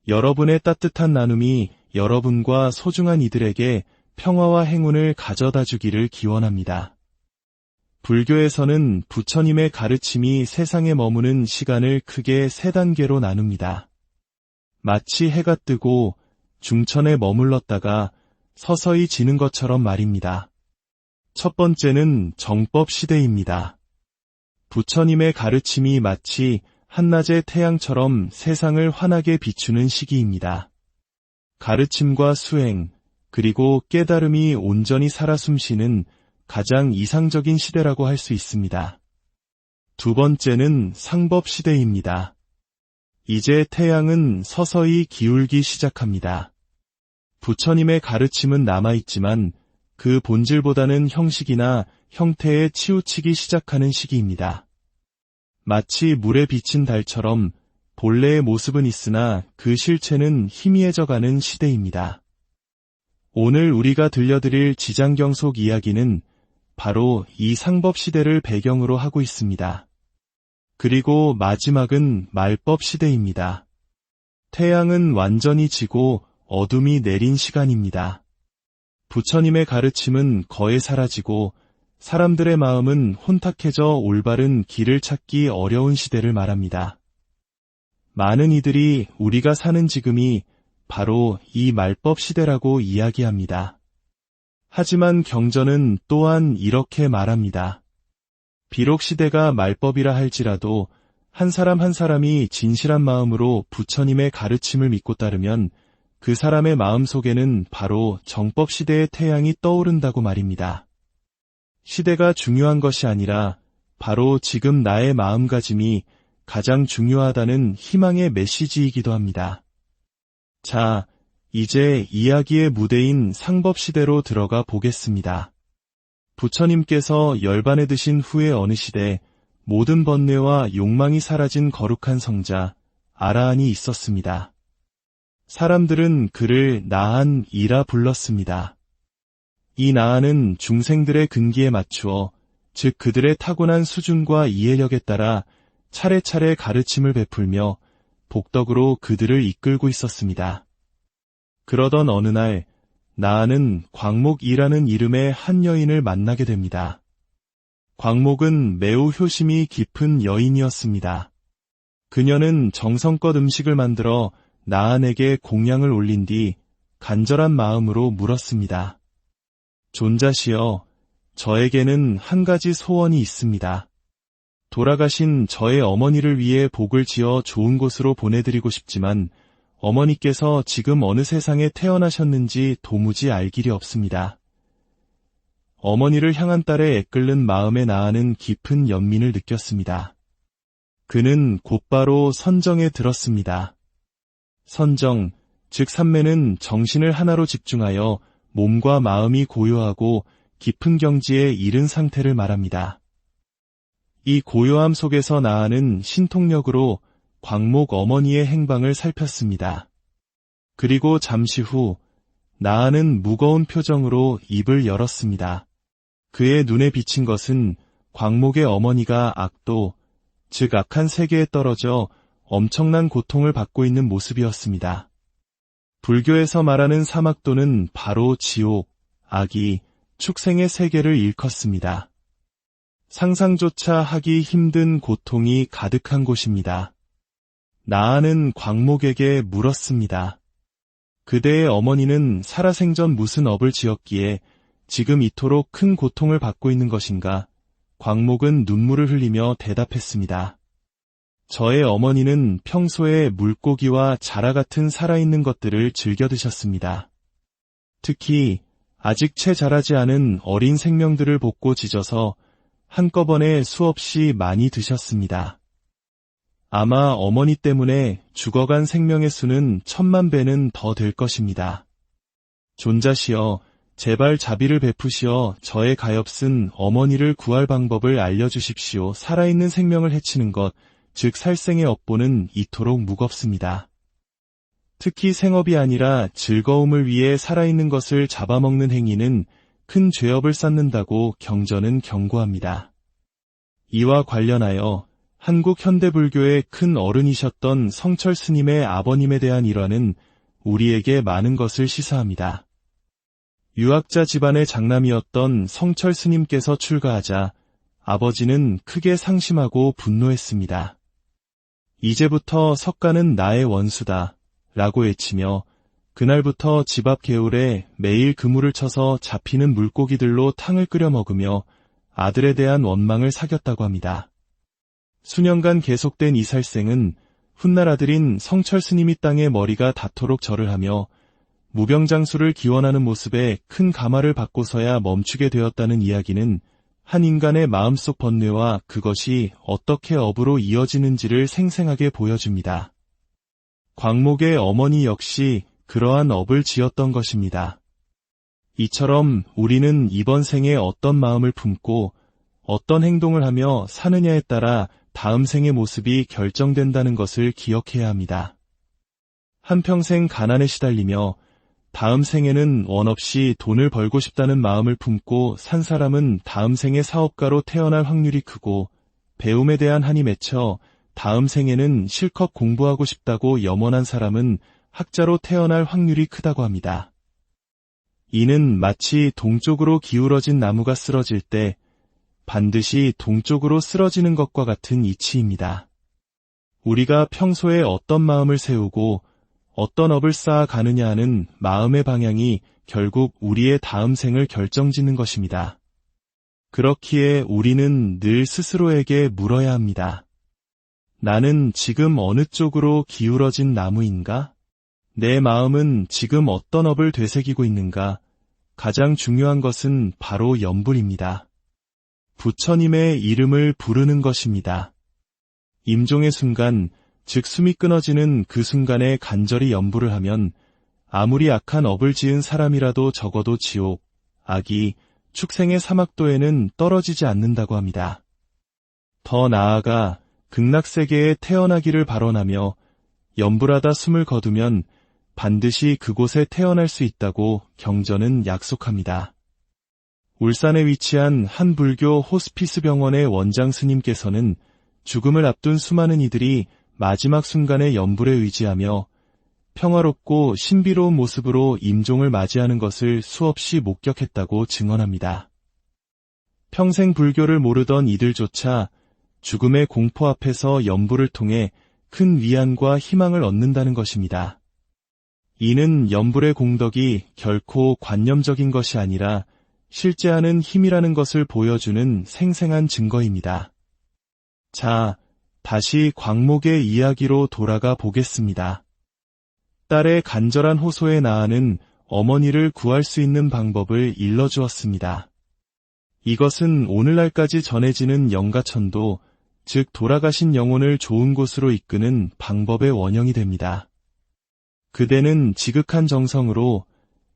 여러분의 따뜻한 나눔이 여러분과 소중한 이들에게 평화와 행운을 가져다 주기를 기원합니다. 불교에서는 부처님의 가르침이 세상에 머무는 시간을 크게 세 단계로 나눕니다. 마치 해가 뜨고 중천에 머물렀다가 서서히 지는 것처럼 말입니다. 첫 번째는 정법 시대입니다. 부처님의 가르침이 마치 한낮의 태양처럼 세상을 환하게 비추는 시기입니다. 가르침과 수행, 그리고 깨달음이 온전히 살아 숨쉬는 가장 이상적인 시대라고 할 수 있습니다. 두 번째는 상법 시대입니다. 이제 태양은 서서히 기울기 시작합니다. 부처님의 가르침은 남아있지만 그 본질보다는 형식이나 형태에 치우치기 시작하는 시기입니다. 마치 물에 비친 달처럼 본래의 모습은 있으나 그 실체는 희미해져가는 시대입니다. 오늘 우리가 들려드릴 지장경속 이야기는 바로 이 상법 시대를 배경으로 하고 있습니다. 그리고 마지막은 말법 시대입니다. 태양은 완전히 지고 어둠이 내린 시간입니다. 부처님의 가르침은 거의 사라지고 사람들의 마음은 혼탁해져 올바른 길을 찾기 어려운 시대를 말합니다. 많은 이들이 우리가 사는 지금이 바로 이 말법 시대라고 이야기합니다. 하지만 경전은 또한 이렇게 말합니다. 비록 시대가 말법이라 할지라도 한 사람 한 사람이 진실한 마음으로 부처님의 가르침을 믿고 따르면 그 사람의 마음 속에는 바로 정법 시대의 태양이 떠오른다고 말입니다. 시대가 중요한 것이 아니라 바로 지금 나의 마음가짐이 가장 중요하다는 희망의 메시지이기도 합니다. 자, 이제 이야기의 무대인 상법시대로 들어가 보겠습니다. 부처님께서 열반에 드신 후의 어느 시대 모든 번뇌와 욕망이 사라진 거룩한 성자 아라한이 있었습니다. 사람들은 그를 나한이라 불렀습니다. 이 나한은 중생들의 근기에 맞추어 즉 그들의 타고난 수준과 이해력에 따라 차례차례 가르침을 베풀며 복덕으로 그들을 이끌고 있었습니다. 그러던 어느 날 나한은 광목이라는 이름의 한 여인을 만나게 됩니다. 광목은 매우 효심이 깊은 여인이었습니다. 그녀는 정성껏 음식을 만들어 나한에게 공양을 올린 뒤 간절한 마음으로 물었습니다. 존자시여, 저에게는 한 가지 소원이 있습니다. 돌아가신 저의 어머니를 위해 복을 지어 좋은 곳으로 보내드리고 싶지만 어머니께서 지금 어느 세상에 태어나셨는지 도무지 알 길이 없습니다. 어머니를 향한 딸의 애끓는 마음에 나아는 깊은 연민을 느꼈습니다. 그는 곧바로 선정에 들었습니다. 선정, 즉 산매는 정신을 하나로 집중하여 몸과 마음이 고요하고 깊은 경지에 이른 상태를 말합니다. 이 고요함 속에서 나아는 신통력으로 광목 어머니의 행방을 살폈습니다. 그리고 잠시 후 나아는 무거운 표정으로 입을 열었습니다. 그의 눈에 비친 것은 광목의 어머니가 악도, 즉 악한 세계에 떨어져 엄청난 고통을 받고 있는 모습이었습니다. 불교에서 말하는 사막도는 바로 지옥, 악이, 축생의 세계를 일컫습니다. 상상조차 하기 힘든 고통이 가득한 곳입니다. 나아는 광목에게 물었습니다. 그대의 어머니는 살아생전 무슨 업을 지었기에 지금 이토록 큰 고통을 받고 있는 것인가? 광목은 눈물을 흘리며 대답했습니다. 저의 어머니는 평소에 물고기와 자라 같은 살아있는 것들을 즐겨 드셨습니다. 특히 아직 채 자라지 않은 어린 생명들을 볶고 지져서 한꺼번에 수없이 많이 드셨습니다. 아마 어머니 때문에 죽어간 생명의 수는 10,000배는 더 될 것입니다. 존자시여, 제발 자비를 베푸시어 저의 가엾은 어머니를 구할 방법을 알려주십시오. 살아있는 생명을 해치는 것, 즉 살생의 업보는 이토록 무겁습니다. 특히 생업이 아니라 즐거움을 위해 살아있는 것을 잡아먹는 행위는 큰 죄업을 쌓는다고 경전은 경고합니다. 이와 관련하여 한국 현대불교의 큰 어른이셨던 성철 스님의 아버님에 대한 일화는 우리에게 많은 것을 시사합니다. 유학자 집안의 장남이었던 성철 스님께서 출가하자 아버지는 크게 상심하고 분노했습니다. 이제부터 석가는 나의 원수다 라고 외치며 그날부터 집 앞 개울에 매일 그물을 쳐서 잡히는 물고기들로 탕을 끓여 먹으며 아들에 대한 원망을 사겼다고 합니다. 수년간 계속된 이 살생은 훗날 아들인 성철 스님이 땅에 머리가 닿도록 절을 하며 무병장수를 기원하는 모습에 큰 감화를 받고서야 멈추게 되었다는 이야기는 한 인간의 마음속 번뇌와 그것이 어떻게 업으로 이어지는지를 생생하게 보여줍니다. 광목의 어머니 역시 그러한 업을 지었던 것입니다. 이처럼 우리는 이번 생에 어떤 마음을 품고 어떤 행동을 하며 사느냐에 따라 다음 생의 모습이 결정된다는 것을 기억해야 합니다. 한평생 가난에 시달리며 다음 생에는 원 없이 돈을 벌고 싶다는 마음을 품고 산 사람은 다음 생에 사업가로 태어날 확률이 크고 배움에 대한 한이 맺혀 다음 생에는 실컷 공부하고 싶다고 염원한 사람은 학자로 태어날 확률이 크다고 합니다. 이는 마치 동쪽으로 기울어진 나무가 쓰러질 때 반드시 동쪽으로 쓰러지는 것과 같은 이치입니다. 우리가 평소에 어떤 마음을 세우고 어떤 업을 쌓아가느냐 하는 마음의 방향이 결국 우리의 다음 생을 결정짓는 것입니다. 그렇기에 우리는 늘 스스로에게 물어야 합니다. 나는 지금 어느 쪽으로 기울어진 나무인가? 내 마음은 지금 어떤 업을 되새기고 있는가? 가장 중요한 것은 바로 염불입니다. 부처님의 이름을 부르는 것입니다. 임종의 순간, 즉 숨이 끊어지는 그 순간에 간절히 염불을 하면 아무리 악한 업을 지은 사람이라도 적어도 지옥, 악이, 축생의 사막도에는 떨어지지 않는다고 합니다. 더 나아가 극락세계에 태어나기를 발언하며 염불하다 숨을 거두면 반드시 그곳에 태어날 수 있다고 경전은 약속합니다. 울산에 위치한 한 불교 호스피스 병원의 원장 스님께서는 죽음을 앞둔 수많은 이들이 마지막 순간에 염불에 의지하며 평화롭고 신비로운 모습으로 임종을 맞이하는 것을 수없이 목격했다고 증언합니다. 평생 불교를 모르던 이들조차 죽음의 공포 앞에서 연부를 통해 큰 위안과 희망을 얻는다는 것입니다. 이는 연불의 공덕이 결코 관념적인 것이 아니라 실제 하는 힘이라는 것을 보여주는 생생한 증거입니다. 자, 다시 광목의 이야기로 돌아가 보겠습니다. 딸의 간절한 호소에 나아는 어머니를 구할 수 있는 방법을 일러주었습니다. 이것은 오늘날까지 전해지는 영가천도, 즉 돌아가신 영혼을 좋은 곳으로 이끄는 방법의 원형이 됩니다. 그대는 지극한 정성으로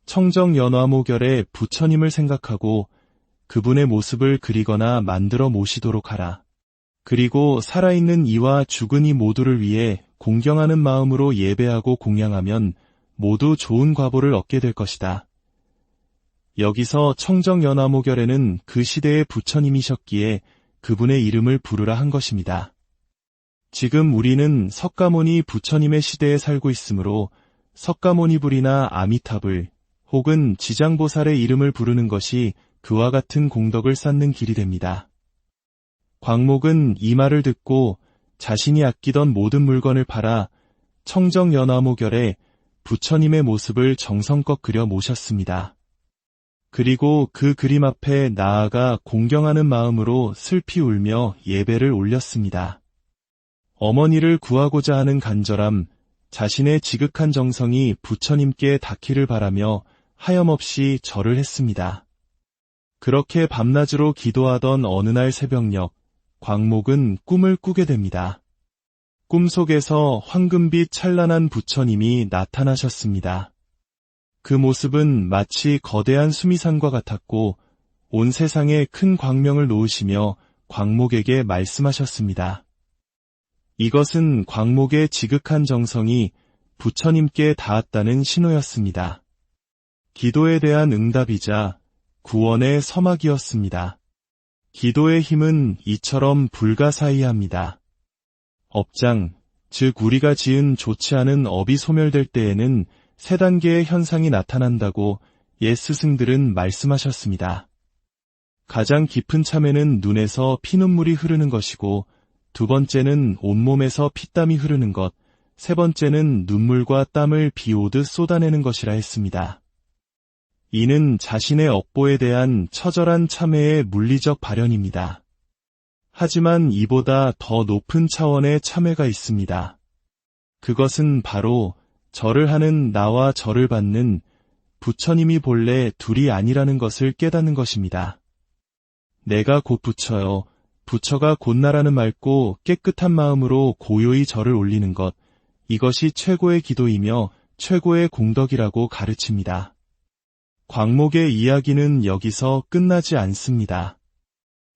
청정연화모결의 부처님을 생각하고 그분의 모습을 그리거나 만들어 모시도록 하라. 그리고 살아있는 이와 죽은 이 모두를 위해 공경하는 마음으로 예배하고 공양하면 모두 좋은 과보를 얻게 될 것이다. 여기서 청정연화모결에는 그 시대의 부처님이셨기에 그분의 이름을 부르라 한 것입니다. 지금 우리는 석가모니 부처님의 시대에 살고 있으므로 석가모니불이나 아미타불 혹은 지장보살의 이름을 부르는 것이 그와 같은 공덕을 쌓는 길이 됩니다. 광목은 이 말을 듣고 자신이 아끼던 모든 물건을 팔아 청정연화모결에 부처님의 모습을 정성껏 그려 모셨습니다. 그리고 그 그림 앞에 나아가 공경하는 마음으로 슬피 울며 예배를 올렸습니다. 어머니를 구하고자 하는 간절함, 자신의 지극한 정성이 부처님께 닿기를 바라며 하염없이 절을 했습니다. 그렇게 밤낮으로 기도하던 어느 날 새벽녘, 광목은 꿈을 꾸게 됩니다. 꿈속에서 황금빛 찬란한 부처님이 나타나셨습니다. 그 모습은 마치 거대한 수미산과 같았고 온 세상에 큰 광명을 놓으시며 광목에게 말씀하셨습니다. 이것은 광목의 지극한 정성이 부처님께 닿았다는 신호였습니다. 기도에 대한 응답이자 구원의 서막이었습니다. 기도의 힘은 이처럼 불가사의합니다. 업장, 즉 우리가 지은 좋지 않은 업이 소멸될 때에는 세 단계의 현상이 나타난다고 옛 스승들은 말씀하셨습니다. 가장 깊은 참에는 눈에서 피눈물이 흐르는 것이고, 두 번째는 온몸에서 피땀이 흐르는 것, 세 번째는 눈물과 땀을 비 오듯 쏟아내는 것이라 했습니다. 이는 자신의 업보에 대한 처절한 참회의 물리적 발현입니다. 하지만 이보다 더 높은 차원의 참회가 있습니다. 그것은 바로 절을 하는 나와 절을 받는 부처님이 본래 둘이 아니라는 것을 깨닫는 것입니다. 내가 곧 부처여, 부처가 곧 나라는 맑고 깨끗한 마음으로 고요히 절을 올리는 것, 이것이 최고의 기도이며 최고의 공덕이라고 가르칩니다. 광목의 이야기는 여기서 끝나지 않습니다.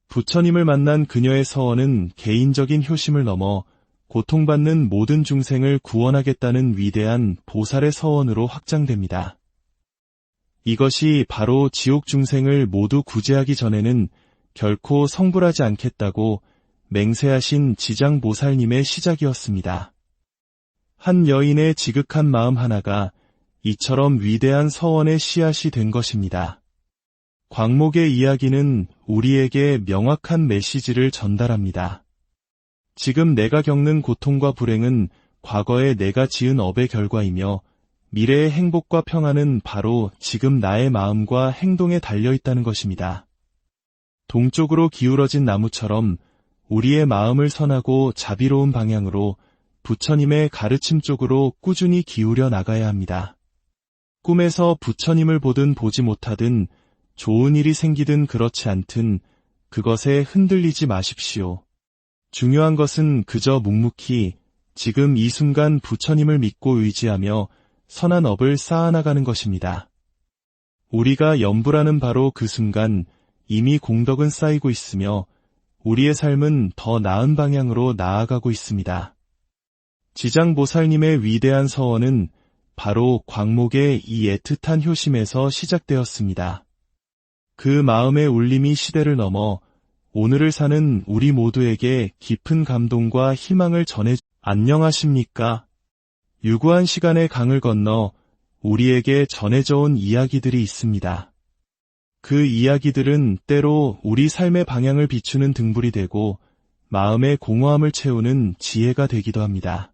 부처님을 만난 그녀의 서원은 개인적인 효심을 넘어 고통받는 모든 중생을 구원하겠다는 위대한 보살의 서원으로 확장됩니다. 이것이 바로 지옥 중생을 모두 구제하기 전에는 결코 성불하지 않겠다고 맹세하신 지장보살님의 시작이었습니다. 한 여인의 지극한 마음 하나가 이처럼 위대한 서원의 씨앗이 된 것입니다. 광목의 이야기는 우리에게 명확한 메시지를 전달합니다. 지금 내가 겪는 고통과 불행은 과거에 내가 지은 업의 결과이며 미래의 행복과 평안은 바로 지금 나의 마음과 행동에 달려있다는 것입니다. 동쪽으로 기울어진 나무처럼 우리의 마음을 선하고 자비로운 방향으로 부처님의 가르침 쪽으로 꾸준히 기울여 나가야 합니다. 꿈에서 부처님을 보든 보지 못하든 좋은 일이 생기든 그렇지 않든 그것에 흔들리지 마십시오. 중요한 것은 그저 묵묵히 지금 이 순간 부처님을 믿고 의지하며 선한 업을 쌓아나가는 것입니다. 우리가 염불하는 바로 그 순간 이미 공덕은 쌓이고 있으며 우리의 삶은 더 나은 방향으로 나아가고 있습니다. 지장보살님의 위대한 서원은 바로 광목의 이 애틋한 효심에서 시작되었습니다. 그 마음의 울림이 시대를 넘어 오늘을 사는 우리 모두에게 깊은 감동과 희망을 안녕하십니까? 유구한 시간의 강을 건너 우리에게 전해져 온 이야기들이 있습니다. 그 이야기들은 때로 우리 삶의 방향을 비추는 등불이 되고 마음의 공허함을 채우는 지혜가 되기도 합니다.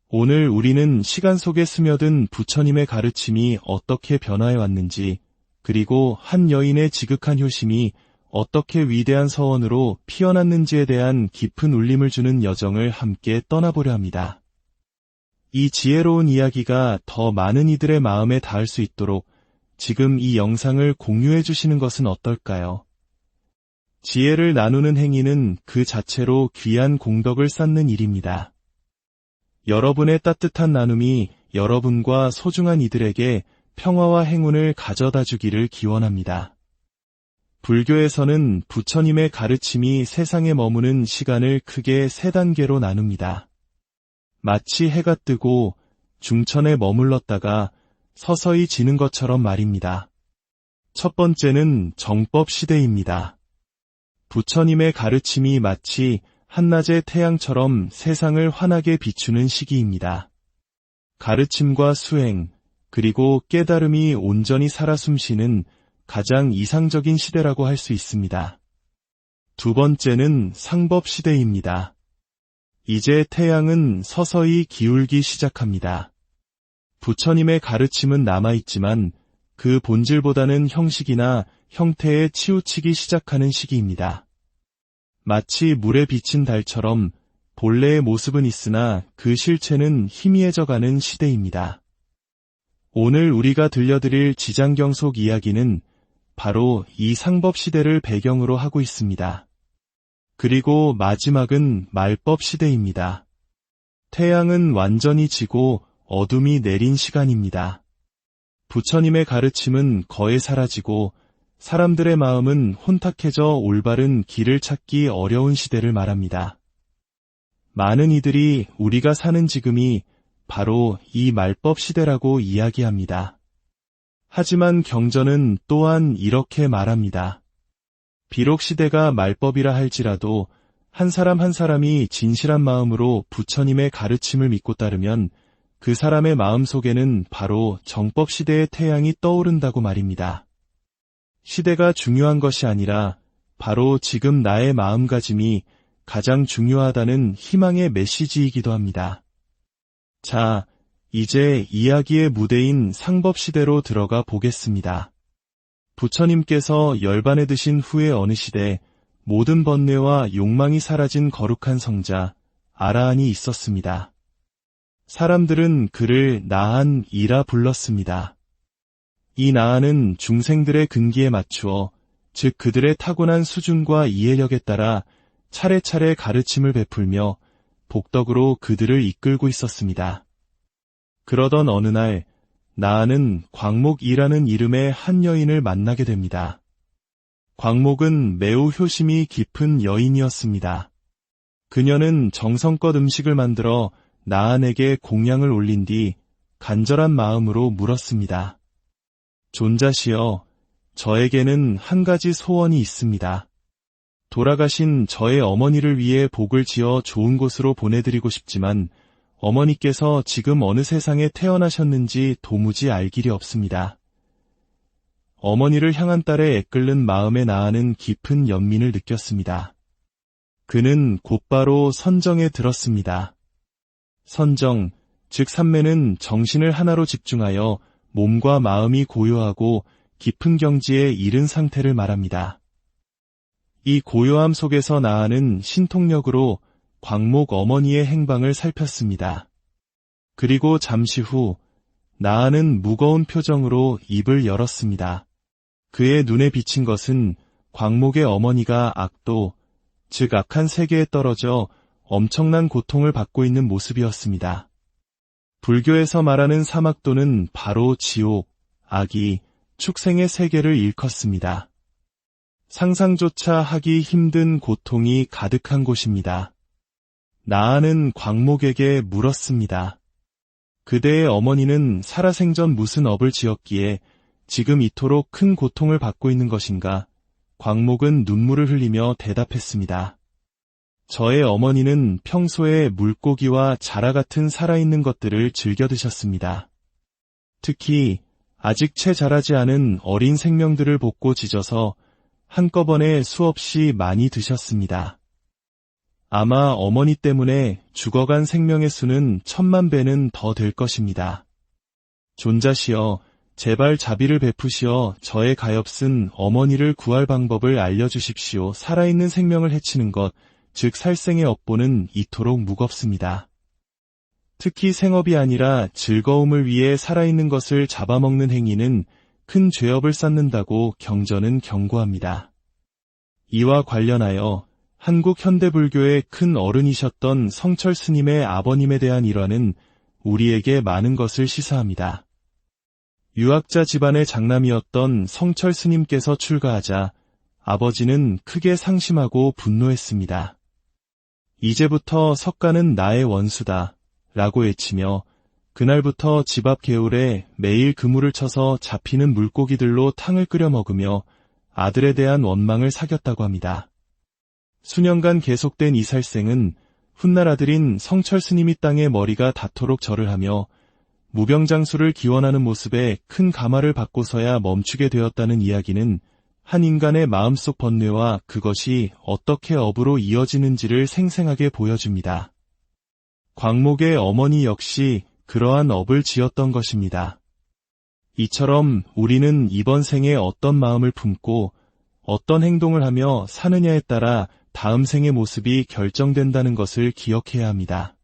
오늘 우리는 시간 속에 스며든 부처님의 가르침이 어떻게 변화해 왔는지, 그리고 한 여인의 지극한 효심이 어떻게 위대한 서원으로 피어났는지에 대한 깊은 울림을 주는 여정을 함께 떠나보려 합니다. 이 지혜로운 이야기가 더 많은 이들의 마음에 닿을 수 있도록 지금 이 영상을 공유해 주시는 것은 어떨까요? 지혜를 나누는 행위는 그 자체로 귀한 공덕을 쌓는 일입니다. 여러분의 따뜻한 나눔이 여러분과 소중한 이들에게 평화와 행운을 가져다 주기를 기원합니다. 불교에서는 부처님의 가르침이 세상에 머무는 시간을 크게 3단계로 나눕니다. 마치 해가 뜨고 중천에 머물렀다가 서서히 지는 것처럼 말입니다. 첫 번째는 정법 시대입니다. 부처님의 가르침이 마치 한낮의 태양처럼 세상을 환하게 비추는 시기입니다. 가르침과 수행, 그리고 깨달음이 온전히 살아 숨쉬는 가장 이상적인 시대라고 할 수 있습니다. 두 번째는 상법 시대입니다. 이제 태양은 서서히 기울기 시작합니다. 부처님의 가르침은 남아있지만 그 본질보다는 형식이나 형태에 치우치기 시작하는 시기입니다. 마치 물에 비친 달처럼 본래의 모습은 있으나 그 실체는 희미해져가는 시대입니다. 오늘 우리가 들려드릴 지장경속 이야기는 바로 이 상법 시대를 배경으로 하고 있습니다. 그리고 마지막은 말법 시대입니다. 태양은 완전히 지고 어둠이 내린 시간입니다. 부처님의 가르침은 거의 사라지고 사람들의 마음은 혼탁해져 올바른 길을 찾기 어려운 시대를 말합니다. 많은 이들이 우리가 사는 지금이 바로 이 말법 시대라고 이야기합니다. 하지만 경전은 또한 이렇게 말합니다. 비록 시대가 말법이라 할지라도 한 사람 한 사람이 진실한 마음으로 부처님의 가르침을 믿고 따르면 그 사람의 마음 속에는 바로 정법 시대의 태양이 떠오른다고 말입니다. 시대가 중요한 것이 아니라 바로 지금 나의 마음가짐이 가장 중요하다는 희망의 메시지이기도 합니다. 자, 이제 이야기의 무대인 상법 시대로 들어가 보겠습니다. 부처님께서 열반에 드신 후의 어느 시대 모든 번뇌와 욕망이 사라진 거룩한 성자 아라한이 있었습니다. 사람들은 그를 나한이라 불렀습니다. 이 나한은 중생들의 근기에 맞추어, 즉 그들의 타고난 수준과 이해력에 따라 차례차례 가르침을 베풀며 복덕으로 그들을 이끌고 있었습니다. 그러던 어느 날 나한은 광목이라는 이름의 한 여인을 만나게 됩니다. 광목은 매우 효심이 깊은 여인이었습니다. 그녀는 정성껏 음식을 만들어 나한에게 공양을 올린 뒤 간절한 마음으로 물었습니다. 존자시여, 저에게는 한 가지 소원이 있습니다. 돌아가신 저의 어머니를 위해 복을 지어 좋은 곳으로 보내드리고 싶지만 어머니께서 지금 어느 세상에 태어나셨는지 도무지 알 길이 없습니다. 어머니를 향한 딸의 애끓는 마음에 나아는 깊은 연민을 느꼈습니다. 그는 곧바로 선정에 들었습니다. 선정, 즉 삼매는 정신을 하나로 집중하여 몸과 마음이 고요하고 깊은 경지에 이른 상태를 말합니다. 이 고요함 속에서 나아는 신통력으로 광목 어머니의 행방을 살폈습니다. 그리고 잠시 후 나아는 무거운 표정으로 입을 열었습니다. 그의 눈에 비친 것은 광목의 어머니가 악도, 즉 악한 세계에 떨어져 엄청난 고통을 받고 있는 모습이었습니다. 불교에서 말하는 사막도는 바로 지옥, 악이, 축생의 세계를 일컫습니다. 상상조차 하기 힘든 고통이 가득한 곳입니다. 나아는 광목에게 물었습니다. 그대의 어머니는 살아생전 무슨 업을 지었기에 지금 이토록 큰 고통을 받고 있는 것인가? 광목은 눈물을 흘리며 대답했습니다. 저의 어머니는 평소에 물고기와 자라 같은 살아있는 것들을 즐겨 드셨습니다. 특히 아직 채 자라지 않은 어린 생명들을 볶고 지져서 한꺼번에 수없이 많이 드셨습니다. 아마 어머니 때문에 죽어간 생명의 수는 10,000배는 더 될 것입니다. 존자시여, 제발 자비를 베푸시어 저의 가엾은 어머니를 구할 방법을 알려주십시오. 살아있는 생명을 해치는 것, 즉 살생의 업보는 이토록 무겁습니다. 특히 생업이 아니라 즐거움을 위해 살아있는 것을 잡아먹는 행위는 큰 죄업을 쌓는다고 경전은 경고합니다. 이와 관련하여 한국 현대불교의 큰 어른이셨던 성철 스님의 아버님에 대한 일화는 우리에게 많은 것을 시사합니다. 유학자 집안의 장남이었던 성철 스님께서 출가하자 아버지는 크게 상심하고 분노했습니다. 이제부터 석가는 나의 원수다 라고 외치며 그날부터 집 앞 개울에 매일 그물을 쳐서 잡히는 물고기들로 탕을 끓여 먹으며 아들에 대한 원망을 사겼다고 합니다. 수년간 계속된 이 살생은 훗날 아들인 성철 스님이 땅에 머리가 닿도록 절을 하며 무병장수를 기원하는 모습에 큰 감화를 받고서야 멈추게 되었다는 이야기는 한 인간의 마음속 번뇌와 그것이 어떻게 업으로 이어지는지를 생생하게 보여줍니다. 광목의 어머니 역시 그러한 업을 지었던 것입니다. 이처럼 우리는 이번 생에 어떤 마음을 품고 어떤 행동을 하며 사느냐에 따라 다음 생의 모습이 결정된다는 것을 기억해야 합니다.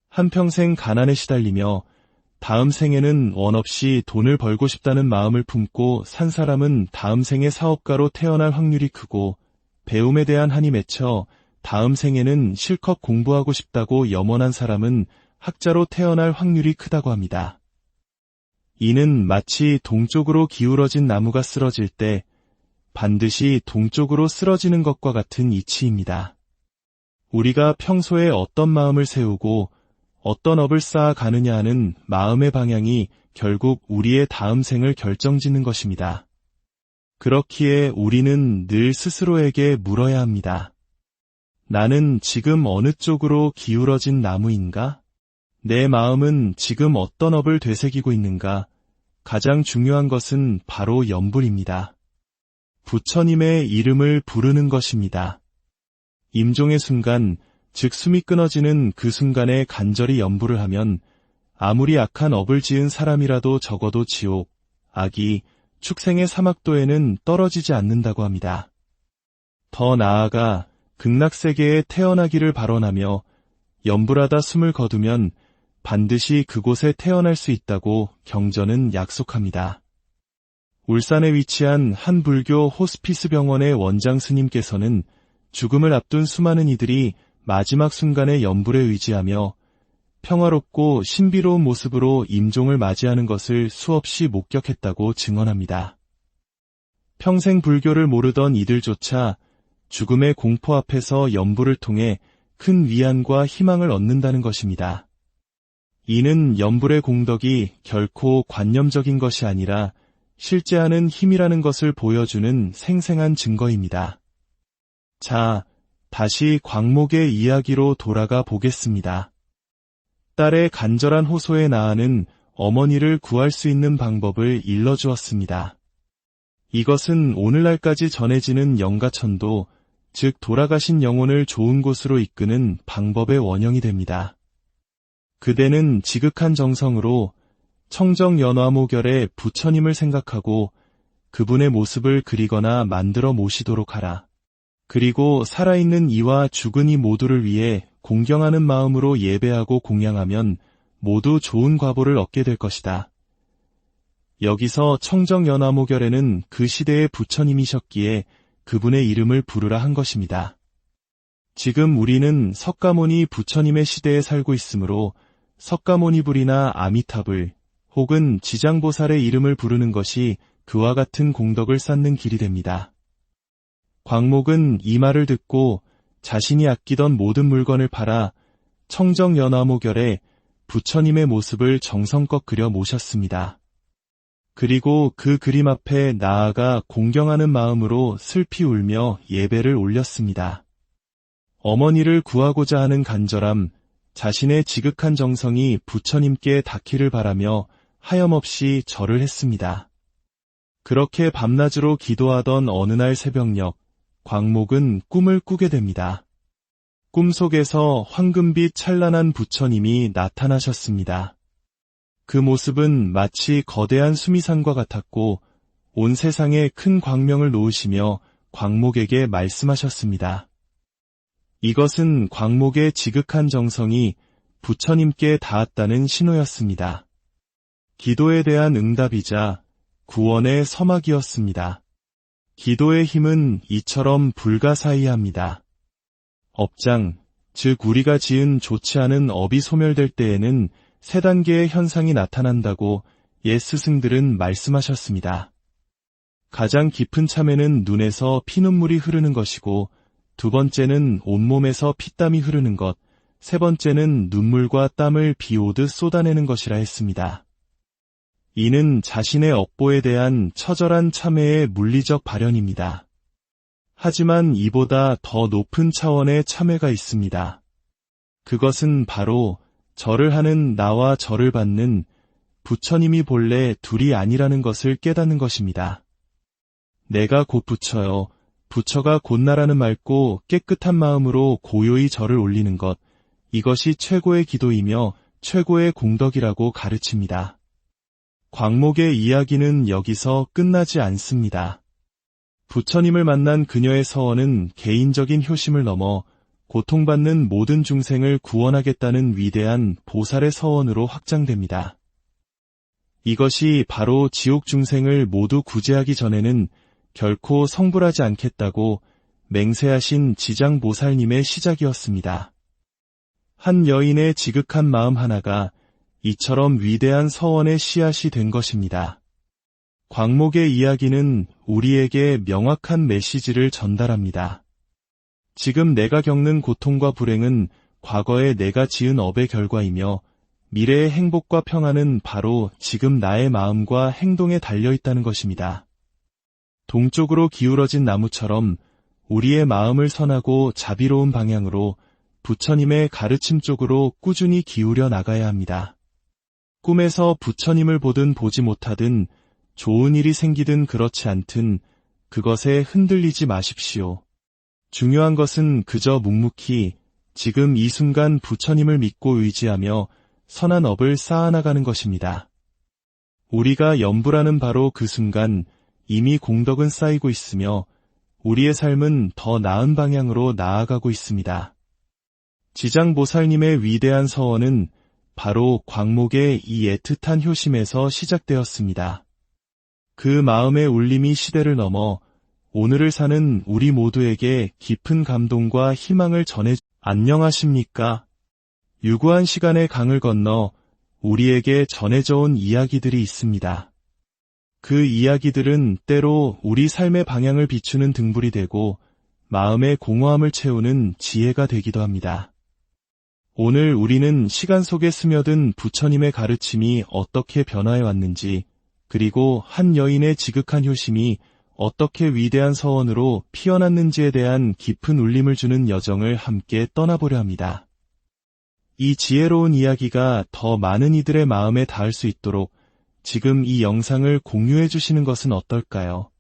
한평생 가난에 시달리며 다음 생에는 원 없이 돈을 벌고 싶다는 마음을 품고 산 사람은 다음 생에 사업가로 태어날 확률이 크고 배움에 대한 한이 맺혀 다음 생에는 실컷 공부하고 싶다고 염원한 사람은 학자로 태어날 확률이 크다고 합니다. 이는 마치 동쪽으로 기울어진 나무가 쓰러질 때 반드시 동쪽으로 쓰러지는 것과 같은 이치입니다. 우리가 평소에 어떤 마음을 세우고 어떤 업을 쌓아가느냐 하는 마음의 방향이 결국 우리의 다음 생을 결정짓는 것입니다. 그렇기에 우리는 늘 스스로에게 물어야 합니다. 나는 지금 어느 쪽으로 기울어진 나무인가? 내 마음은 지금 어떤 업을 되새기고 있는가? 가장 중요한 것은 바로 염불입니다. 부처님의 이름을 부르는 것입니다. 임종의 순간, 즉 숨이 끊어지는 그 순간에 간절히 염불을 하면 아무리 악한 업을 지은 사람이라도 적어도 지옥, 악이, 축생의 사막도에는 떨어지지 않는다고 합니다. 더 나아가 극락세계에 태어나기를 발언하며 염불하다 숨을 거두면 반드시 그곳에 태어날 수 있다고 경전은 약속합니다. 울산에 위치한 한 불교 호스피스 병원의 원장 스님께서는 죽음을 앞둔 수많은 이들이 마지막 순간에 염불에 의지하며 평화롭고 신비로운 모습으로 임종을 맞이하는 것을 수없이 목격했다고 증언합니다. 평생 불교를 모르던 이들조차 죽음의 공포 앞에서 염불을 통해 큰 위안과 희망을 얻는다는 것입니다. 이는 염불의 공덕이 결코 관념적인 것이 아니라 실제하는 힘이라는 것을 보여주는 생생한 증거입니다. 자, 다시 광목의 이야기로 돌아가 보겠습니다. 딸의 간절한 호소에 나아는 어머니를 구할 수 있는 방법을 일러주었습니다. 이것은 오늘날까지 전해지는 영가천도, 즉 돌아가신 영혼을 좋은 곳으로 이끄는 방법의 원형이 됩니다. 그대는 지극한 정성으로 청정연화모결의 부처님을 생각하고 그분의 모습을 그리거나 만들어 모시도록 하라. 그리고 살아있는 이와 죽은 이 모두를 위해 공경하는 마음으로 예배하고 공양하면 모두 좋은 과보를 얻게 될 것이다. 여기서 청정연화모결에는 그 시대의 부처님이셨기에 그분의 이름을 부르라 한 것입니다. 지금 우리는 석가모니 부처님의 시대에 살고 있으므로 석가모니불이나 아미타불 혹은 지장보살의 이름을 부르는 것이 그와 같은 공덕을 쌓는 길이 됩니다. 광목은 이 말을 듣고 자신이 아끼던 모든 물건을 팔아 청정연화모결에 부처님의 모습을 정성껏 그려 모셨습니다. 그리고 그 그림 앞에 나아가 공경하는 마음으로 슬피 울며 예배를 올렸습니다. 어머니를 구하고자 하는 간절함, 자신의 지극한 정성이 부처님께 닿기를 바라며 하염없이 절을 했습니다. 그렇게 밤낮으로 기도하던 어느 날 새벽녘, 광목은 꿈을 꾸게 됩니다. 꿈속에서 황금빛 찬란한 부처님이 나타나셨습니다. 그 모습은 마치 거대한 수미산과 같았고 온 세상에 큰 광명을 놓으시며 광목에게 말씀하셨습니다. 이것은 광목의 지극한 정성이 부처님께 닿았다는 신호였습니다. 기도에 대한 응답이자 구원의 서막이었습니다. 기도의 힘은 이처럼 불가사의합니다. 업장, 즉 우리가 지은 좋지 않은 업이 소멸될 때에는 세 단계의 현상이 나타난다고 옛 스승들은 말씀하셨습니다. 가장 깊은 참에는 눈에서 피눈물이 흐르는 것이고, 두 번째는 온몸에서 피땀이 흐르는 것, 세 번째는 눈물과 땀을 비 오듯 쏟아내는 것이라 했습니다. 이는 자신의 업보에 대한 처절한 참회의 물리적 발현입니다. 하지만 이보다 더 높은 차원의 참회가 있습니다. 그것은 바로 절을 하는 나와 절을 받는 부처님이 본래 둘이 아니라는 것을 깨닫는 것입니다. 내가 곧 부처여, 부처가 곧 나라는 맑고 깨끗한 마음으로 고요히 절을 올리는 것, 이것이 최고의 기도이며 최고의 공덕이라고 가르칩니다. 광목의 이야기는 여기서 끝나지 않습니다. 부처님을 만난 그녀의 서원은 개인적인 효심을 넘어 고통받는 모든 중생을 구원하겠다는 위대한 보살의 서원으로 확장됩니다. 이것이 바로 지옥 중생을 모두 구제하기 전에는 결코 성불하지 않겠다고 맹세하신 지장보살님의 시작이었습니다. 한 여인의 지극한 마음 하나가 이처럼 위대한 서원의 씨앗이 된 것입니다. 광목의 이야기는 우리에게 명확한 메시지를 전달합니다. 지금 내가 겪는 고통과 불행은 과거에 내가 지은 업의 결과이며 미래의 행복과 평안은 바로 지금 나의 마음과 행동에 달려있다는 것입니다. 동쪽으로 기울어진 나무처럼 우리의 마음을 선하고 자비로운 방향으로 부처님의 가르침 쪽으로 꾸준히 기울여 나가야 합니다. 꿈에서 부처님을 보든 보지 못하든 좋은 일이 생기든 그렇지 않든 그것에 흔들리지 마십시오. 중요한 것은 그저 묵묵히 지금 이 순간 부처님을 믿고 의지하며 선한 업을 쌓아나가는 것입니다. 우리가 염불하는 바로 그 순간 이미 공덕은 쌓이고 있으며 우리의 삶은 더 나은 방향으로 나아가고 있습니다. 지장보살님의 위대한 서원은 바로 광목의 이 애틋한 효심에서 시작되었습니다. 그 마음의 울림이 시대를 넘어 오늘을 사는 우리 모두에게 깊은 감동과 희망을 안녕하십니까? 유구한 시간의 강을 건너 우리에게 전해져 온 이야기들이 있습니다. 그 이야기들은 때로 우리 삶의 방향을 비추는 등불이 되고 마음의 공허함을 채우는 지혜가 되기도 합니다. 오늘 우리는 시간 속에 스며든 부처님의 가르침이 어떻게 변화해 왔는지, 그리고 한 여인의 지극한 효심이 어떻게 위대한 서원으로 피어났는지에 대한 깊은 울림을 주는 여정을 함께 떠나보려 합니다. 이 지혜로운 이야기가 더 많은 이들의 마음에 닿을 수 있도록 지금 이 영상을 공유해 주시는 것은 어떨까요?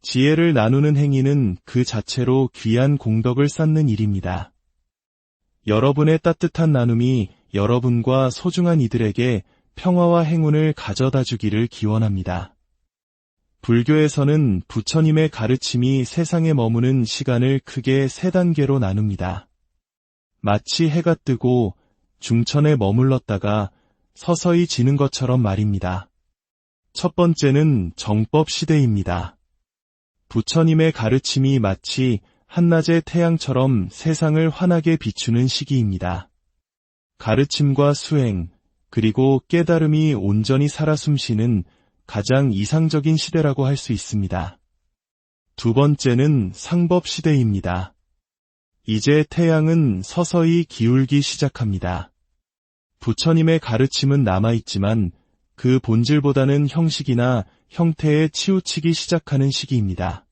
지혜를 나누는 행위는 그 자체로 귀한 공덕을 쌓는 일입니다. 여러분의 따뜻한 나눔이 여러분과 소중한 이들에게 평화와 행운을 가져다 주기를 기원합니다. 불교에서는 부처님의 가르침이 세상에 머무는 시간을 크게 세 단계로 나눕니다. 마치 해가 뜨고 중천에 머물렀다가 서서히 지는 것처럼 말입니다. 첫 번째는 정법 시대입니다. 부처님의 가르침이 마치 한낮의 태양처럼 세상을 환하게 비추는 시기입니다. 가르침과 수행, 그리고 깨달음이 온전히 살아 숨쉬는 가장 이상적인 시대라고 할 수 있습니다. 두 번째는 상법 시대입니다. 이제 태양은 서서히 기울기 시작합니다. 부처님의 가르침은 남아있지만 그 본질보다는 형식이나 형태에 치우치기 시작하는 시기입니다.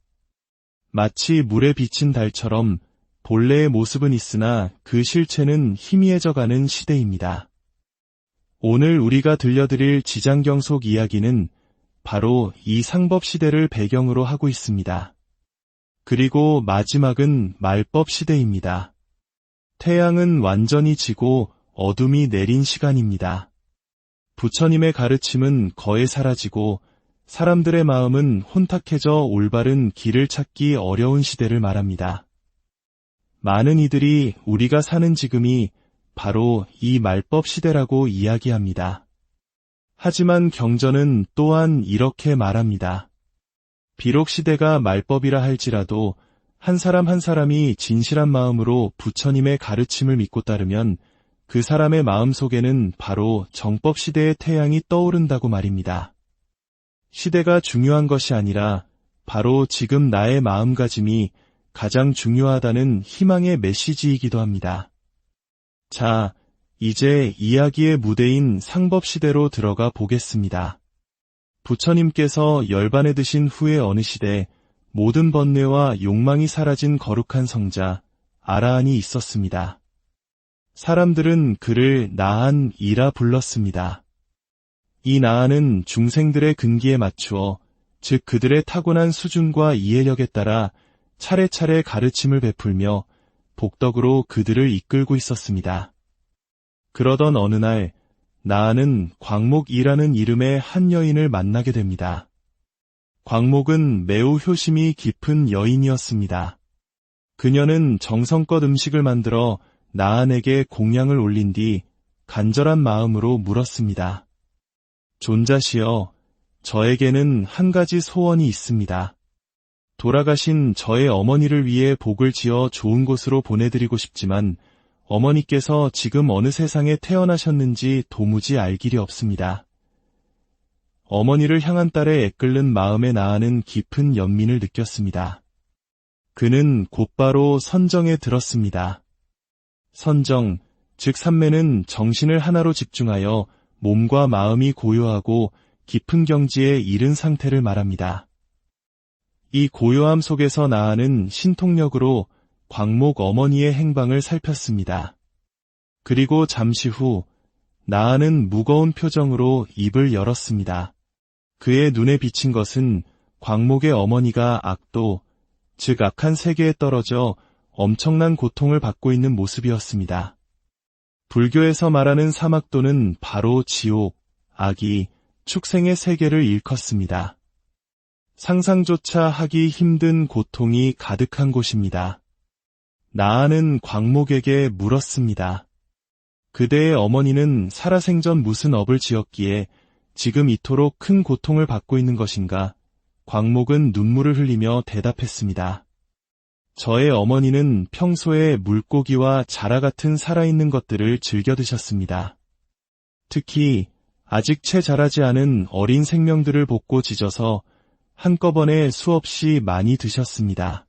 마치 물에 비친 달처럼 본래의 모습은 있으나 그 실체는 희미해져가는 시대입니다. 오늘 우리가 들려드릴 지장경속 이야기는 바로 이 상법 시대를 배경으로 하고 있습니다. 그리고 마지막은 말법 시대입니다. 태양은 완전히 지고 어둠이 내린 시간입니다. 부처님의 가르침은 거의 사라지고 사람들의 마음은 혼탁해져 올바른 길을 찾기 어려운 시대를 말합니다. 많은 이들이 우리가 사는 지금이 바로 이 말법 시대라고 이야기합니다. 하지만 경전은 또한 이렇게 말합니다. 비록 시대가 말법이라 할지라도 한 사람 한 사람이 진실한 마음으로 부처님의 가르침을 믿고 따르면 그 사람의 마음 속에는 바로 정법 시대의 태양이 떠오른다고 말입니다. 시대가 중요한 것이 아니라 바로 지금 나의 마음가짐이 가장 중요하다는 희망의 메시지이기도 합니다. 자, 이제 이야기의 무대인 상법시대로 들어가 보겠습니다. 부처님께서 열반에 드신 후의 어느 시대 모든 번뇌와 욕망이 사라진 거룩한 성자 아라한이 있었습니다. 사람들은 그를 나한이라 불렀습니다. 이 나한은 중생들의 근기에 맞추어 즉 그들의 타고난 수준과 이해력에 따라 차례차례 가르침을 베풀며 복덕으로 그들을 이끌고 있었습니다. 그러던 어느 날 나한은 광목이라는 이름의 한 여인을 만나게 됩니다. 광목은 매우 효심이 깊은 여인이었습니다. 그녀는 정성껏 음식을 만들어 나한에게 공양을 올린 뒤 간절한 마음으로 물었습니다. 존자시여, 저에게는 한 가지 소원이 있습니다. 돌아가신 저의 어머니를 위해 복을 지어 좋은 곳으로 보내드리고 싶지만 어머니께서 지금 어느 세상에 태어나셨는지 도무지 알 길이 없습니다. 어머니를 향한 딸의 애끓는 마음에 나아는 깊은 연민을 느꼈습니다. 그는 곧바로 선정에 들었습니다. 선정, 즉 삼매는 정신을 하나로 집중하여 몸과 마음이 고요하고 깊은 경지에 이른 상태를 말합니다. 이 고요함 속에서 나아는 신통력으로 광목 어머니의 행방을 살폈습니다. 그리고 잠시 후 나아는 무거운 표정으로 입을 열었습니다. 그의 눈에 비친 것은 광목의 어머니가 악도, 즉 악한 세계에 떨어져 엄청난 고통을 받고 있는 모습이었습니다. 불교에서 말하는 사막도는 바로 지옥, 악이, 축생의 세계를 일컫습니다. 상상조차 하기 힘든 고통이 가득한 곳입니다. 나아는 광목에게 물었습니다. 그대의 어머니는 살아생전 무슨 업을 지었기에 지금 이토록 큰 고통을 받고 있는 것인가? 광목은 눈물을 흘리며 대답했습니다. 저의 어머니는 평소에 물고기와 자라 같은 살아있는 것들을 즐겨 드셨습니다. 특히 아직 채 자라지 않은 어린 생명들을 볶고 지져서 한꺼번에 수없이 많이 드셨습니다.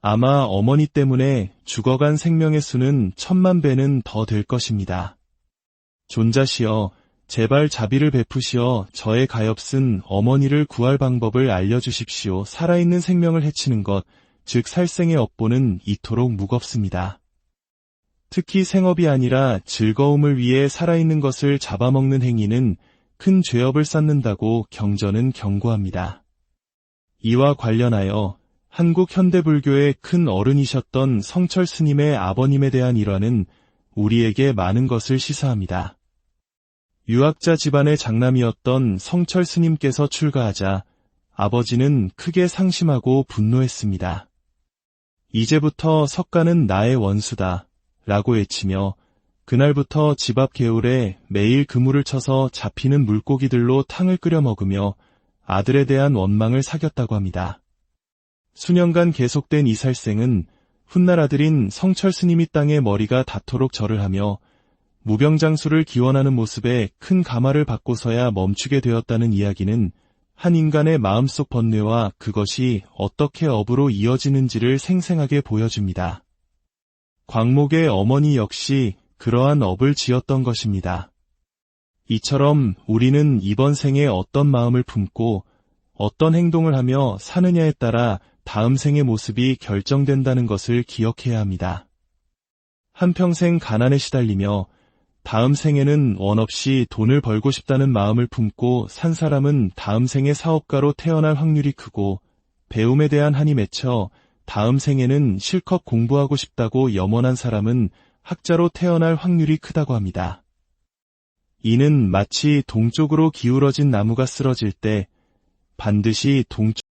아마 어머니 때문에 죽어간 생명의 수는 1000만 배는 더 될 것입니다. 존자시여, 제발 자비를 베푸시어 저의 가엾은 어머니를 구할 방법을 알려주십시오. 살아있는 생명을 해치는 것, 즉 살생의 업보는 이토록 무겁습니다. 특히 생업이 아니라 즐거움을 위해 살아있는 것을 잡아먹는 행위는 큰 죄업을 쌓는다고 경전은 경고합니다. 이와 관련하여 한국 현대불교의 큰 어른이셨던 성철 스님의 아버님에 대한 일화는 우리에게 많은 것을 시사합니다. 유학자 집안의 장남이었던 성철 스님께서 출가하자 아버지는 크게 상심하고 분노했습니다. 이제부터 석가는 나의 원수다 라고 외치며 그날부터 집 앞 개울에 매일 그물을 쳐서 잡히는 물고기들로 탕을 끓여 먹으며 아들에 대한 원망을 사겼다고 합니다. 수년간 계속된 이 살생은 훗날 아들인 성철 스님이 땅에 머리가 닿도록 절을 하며 무병장수를 기원하는 모습에 큰 감화를 받고서야 멈추게 되었다는 이야기는 한 인간의 마음속 번뇌와 그것이 어떻게 업으로 이어지는지를 생생하게 보여줍니다. 광목의 어머니 역시 그러한 업을 지었던 것입니다. 이처럼 우리는 이번 생에 어떤 마음을 품고 어떤 행동을 하며 사느냐에 따라 다음 생의 모습이 결정된다는 것을 기억해야 합니다. 한평생 가난에 시달리며 다음 생에는 원 없이 돈을 벌고 싶다는 마음을 품고 산 사람은 다음 생에 사업가로 태어날 확률이 크고, 배움에 대한 한이 맺혀 다음 생에는 실컷 공부하고 싶다고 염원한 사람은 학자로 태어날 확률이 크다고 합니다. 이는 마치 동쪽으로 기울어진 나무가 쓰러질 때 반드시 동쪽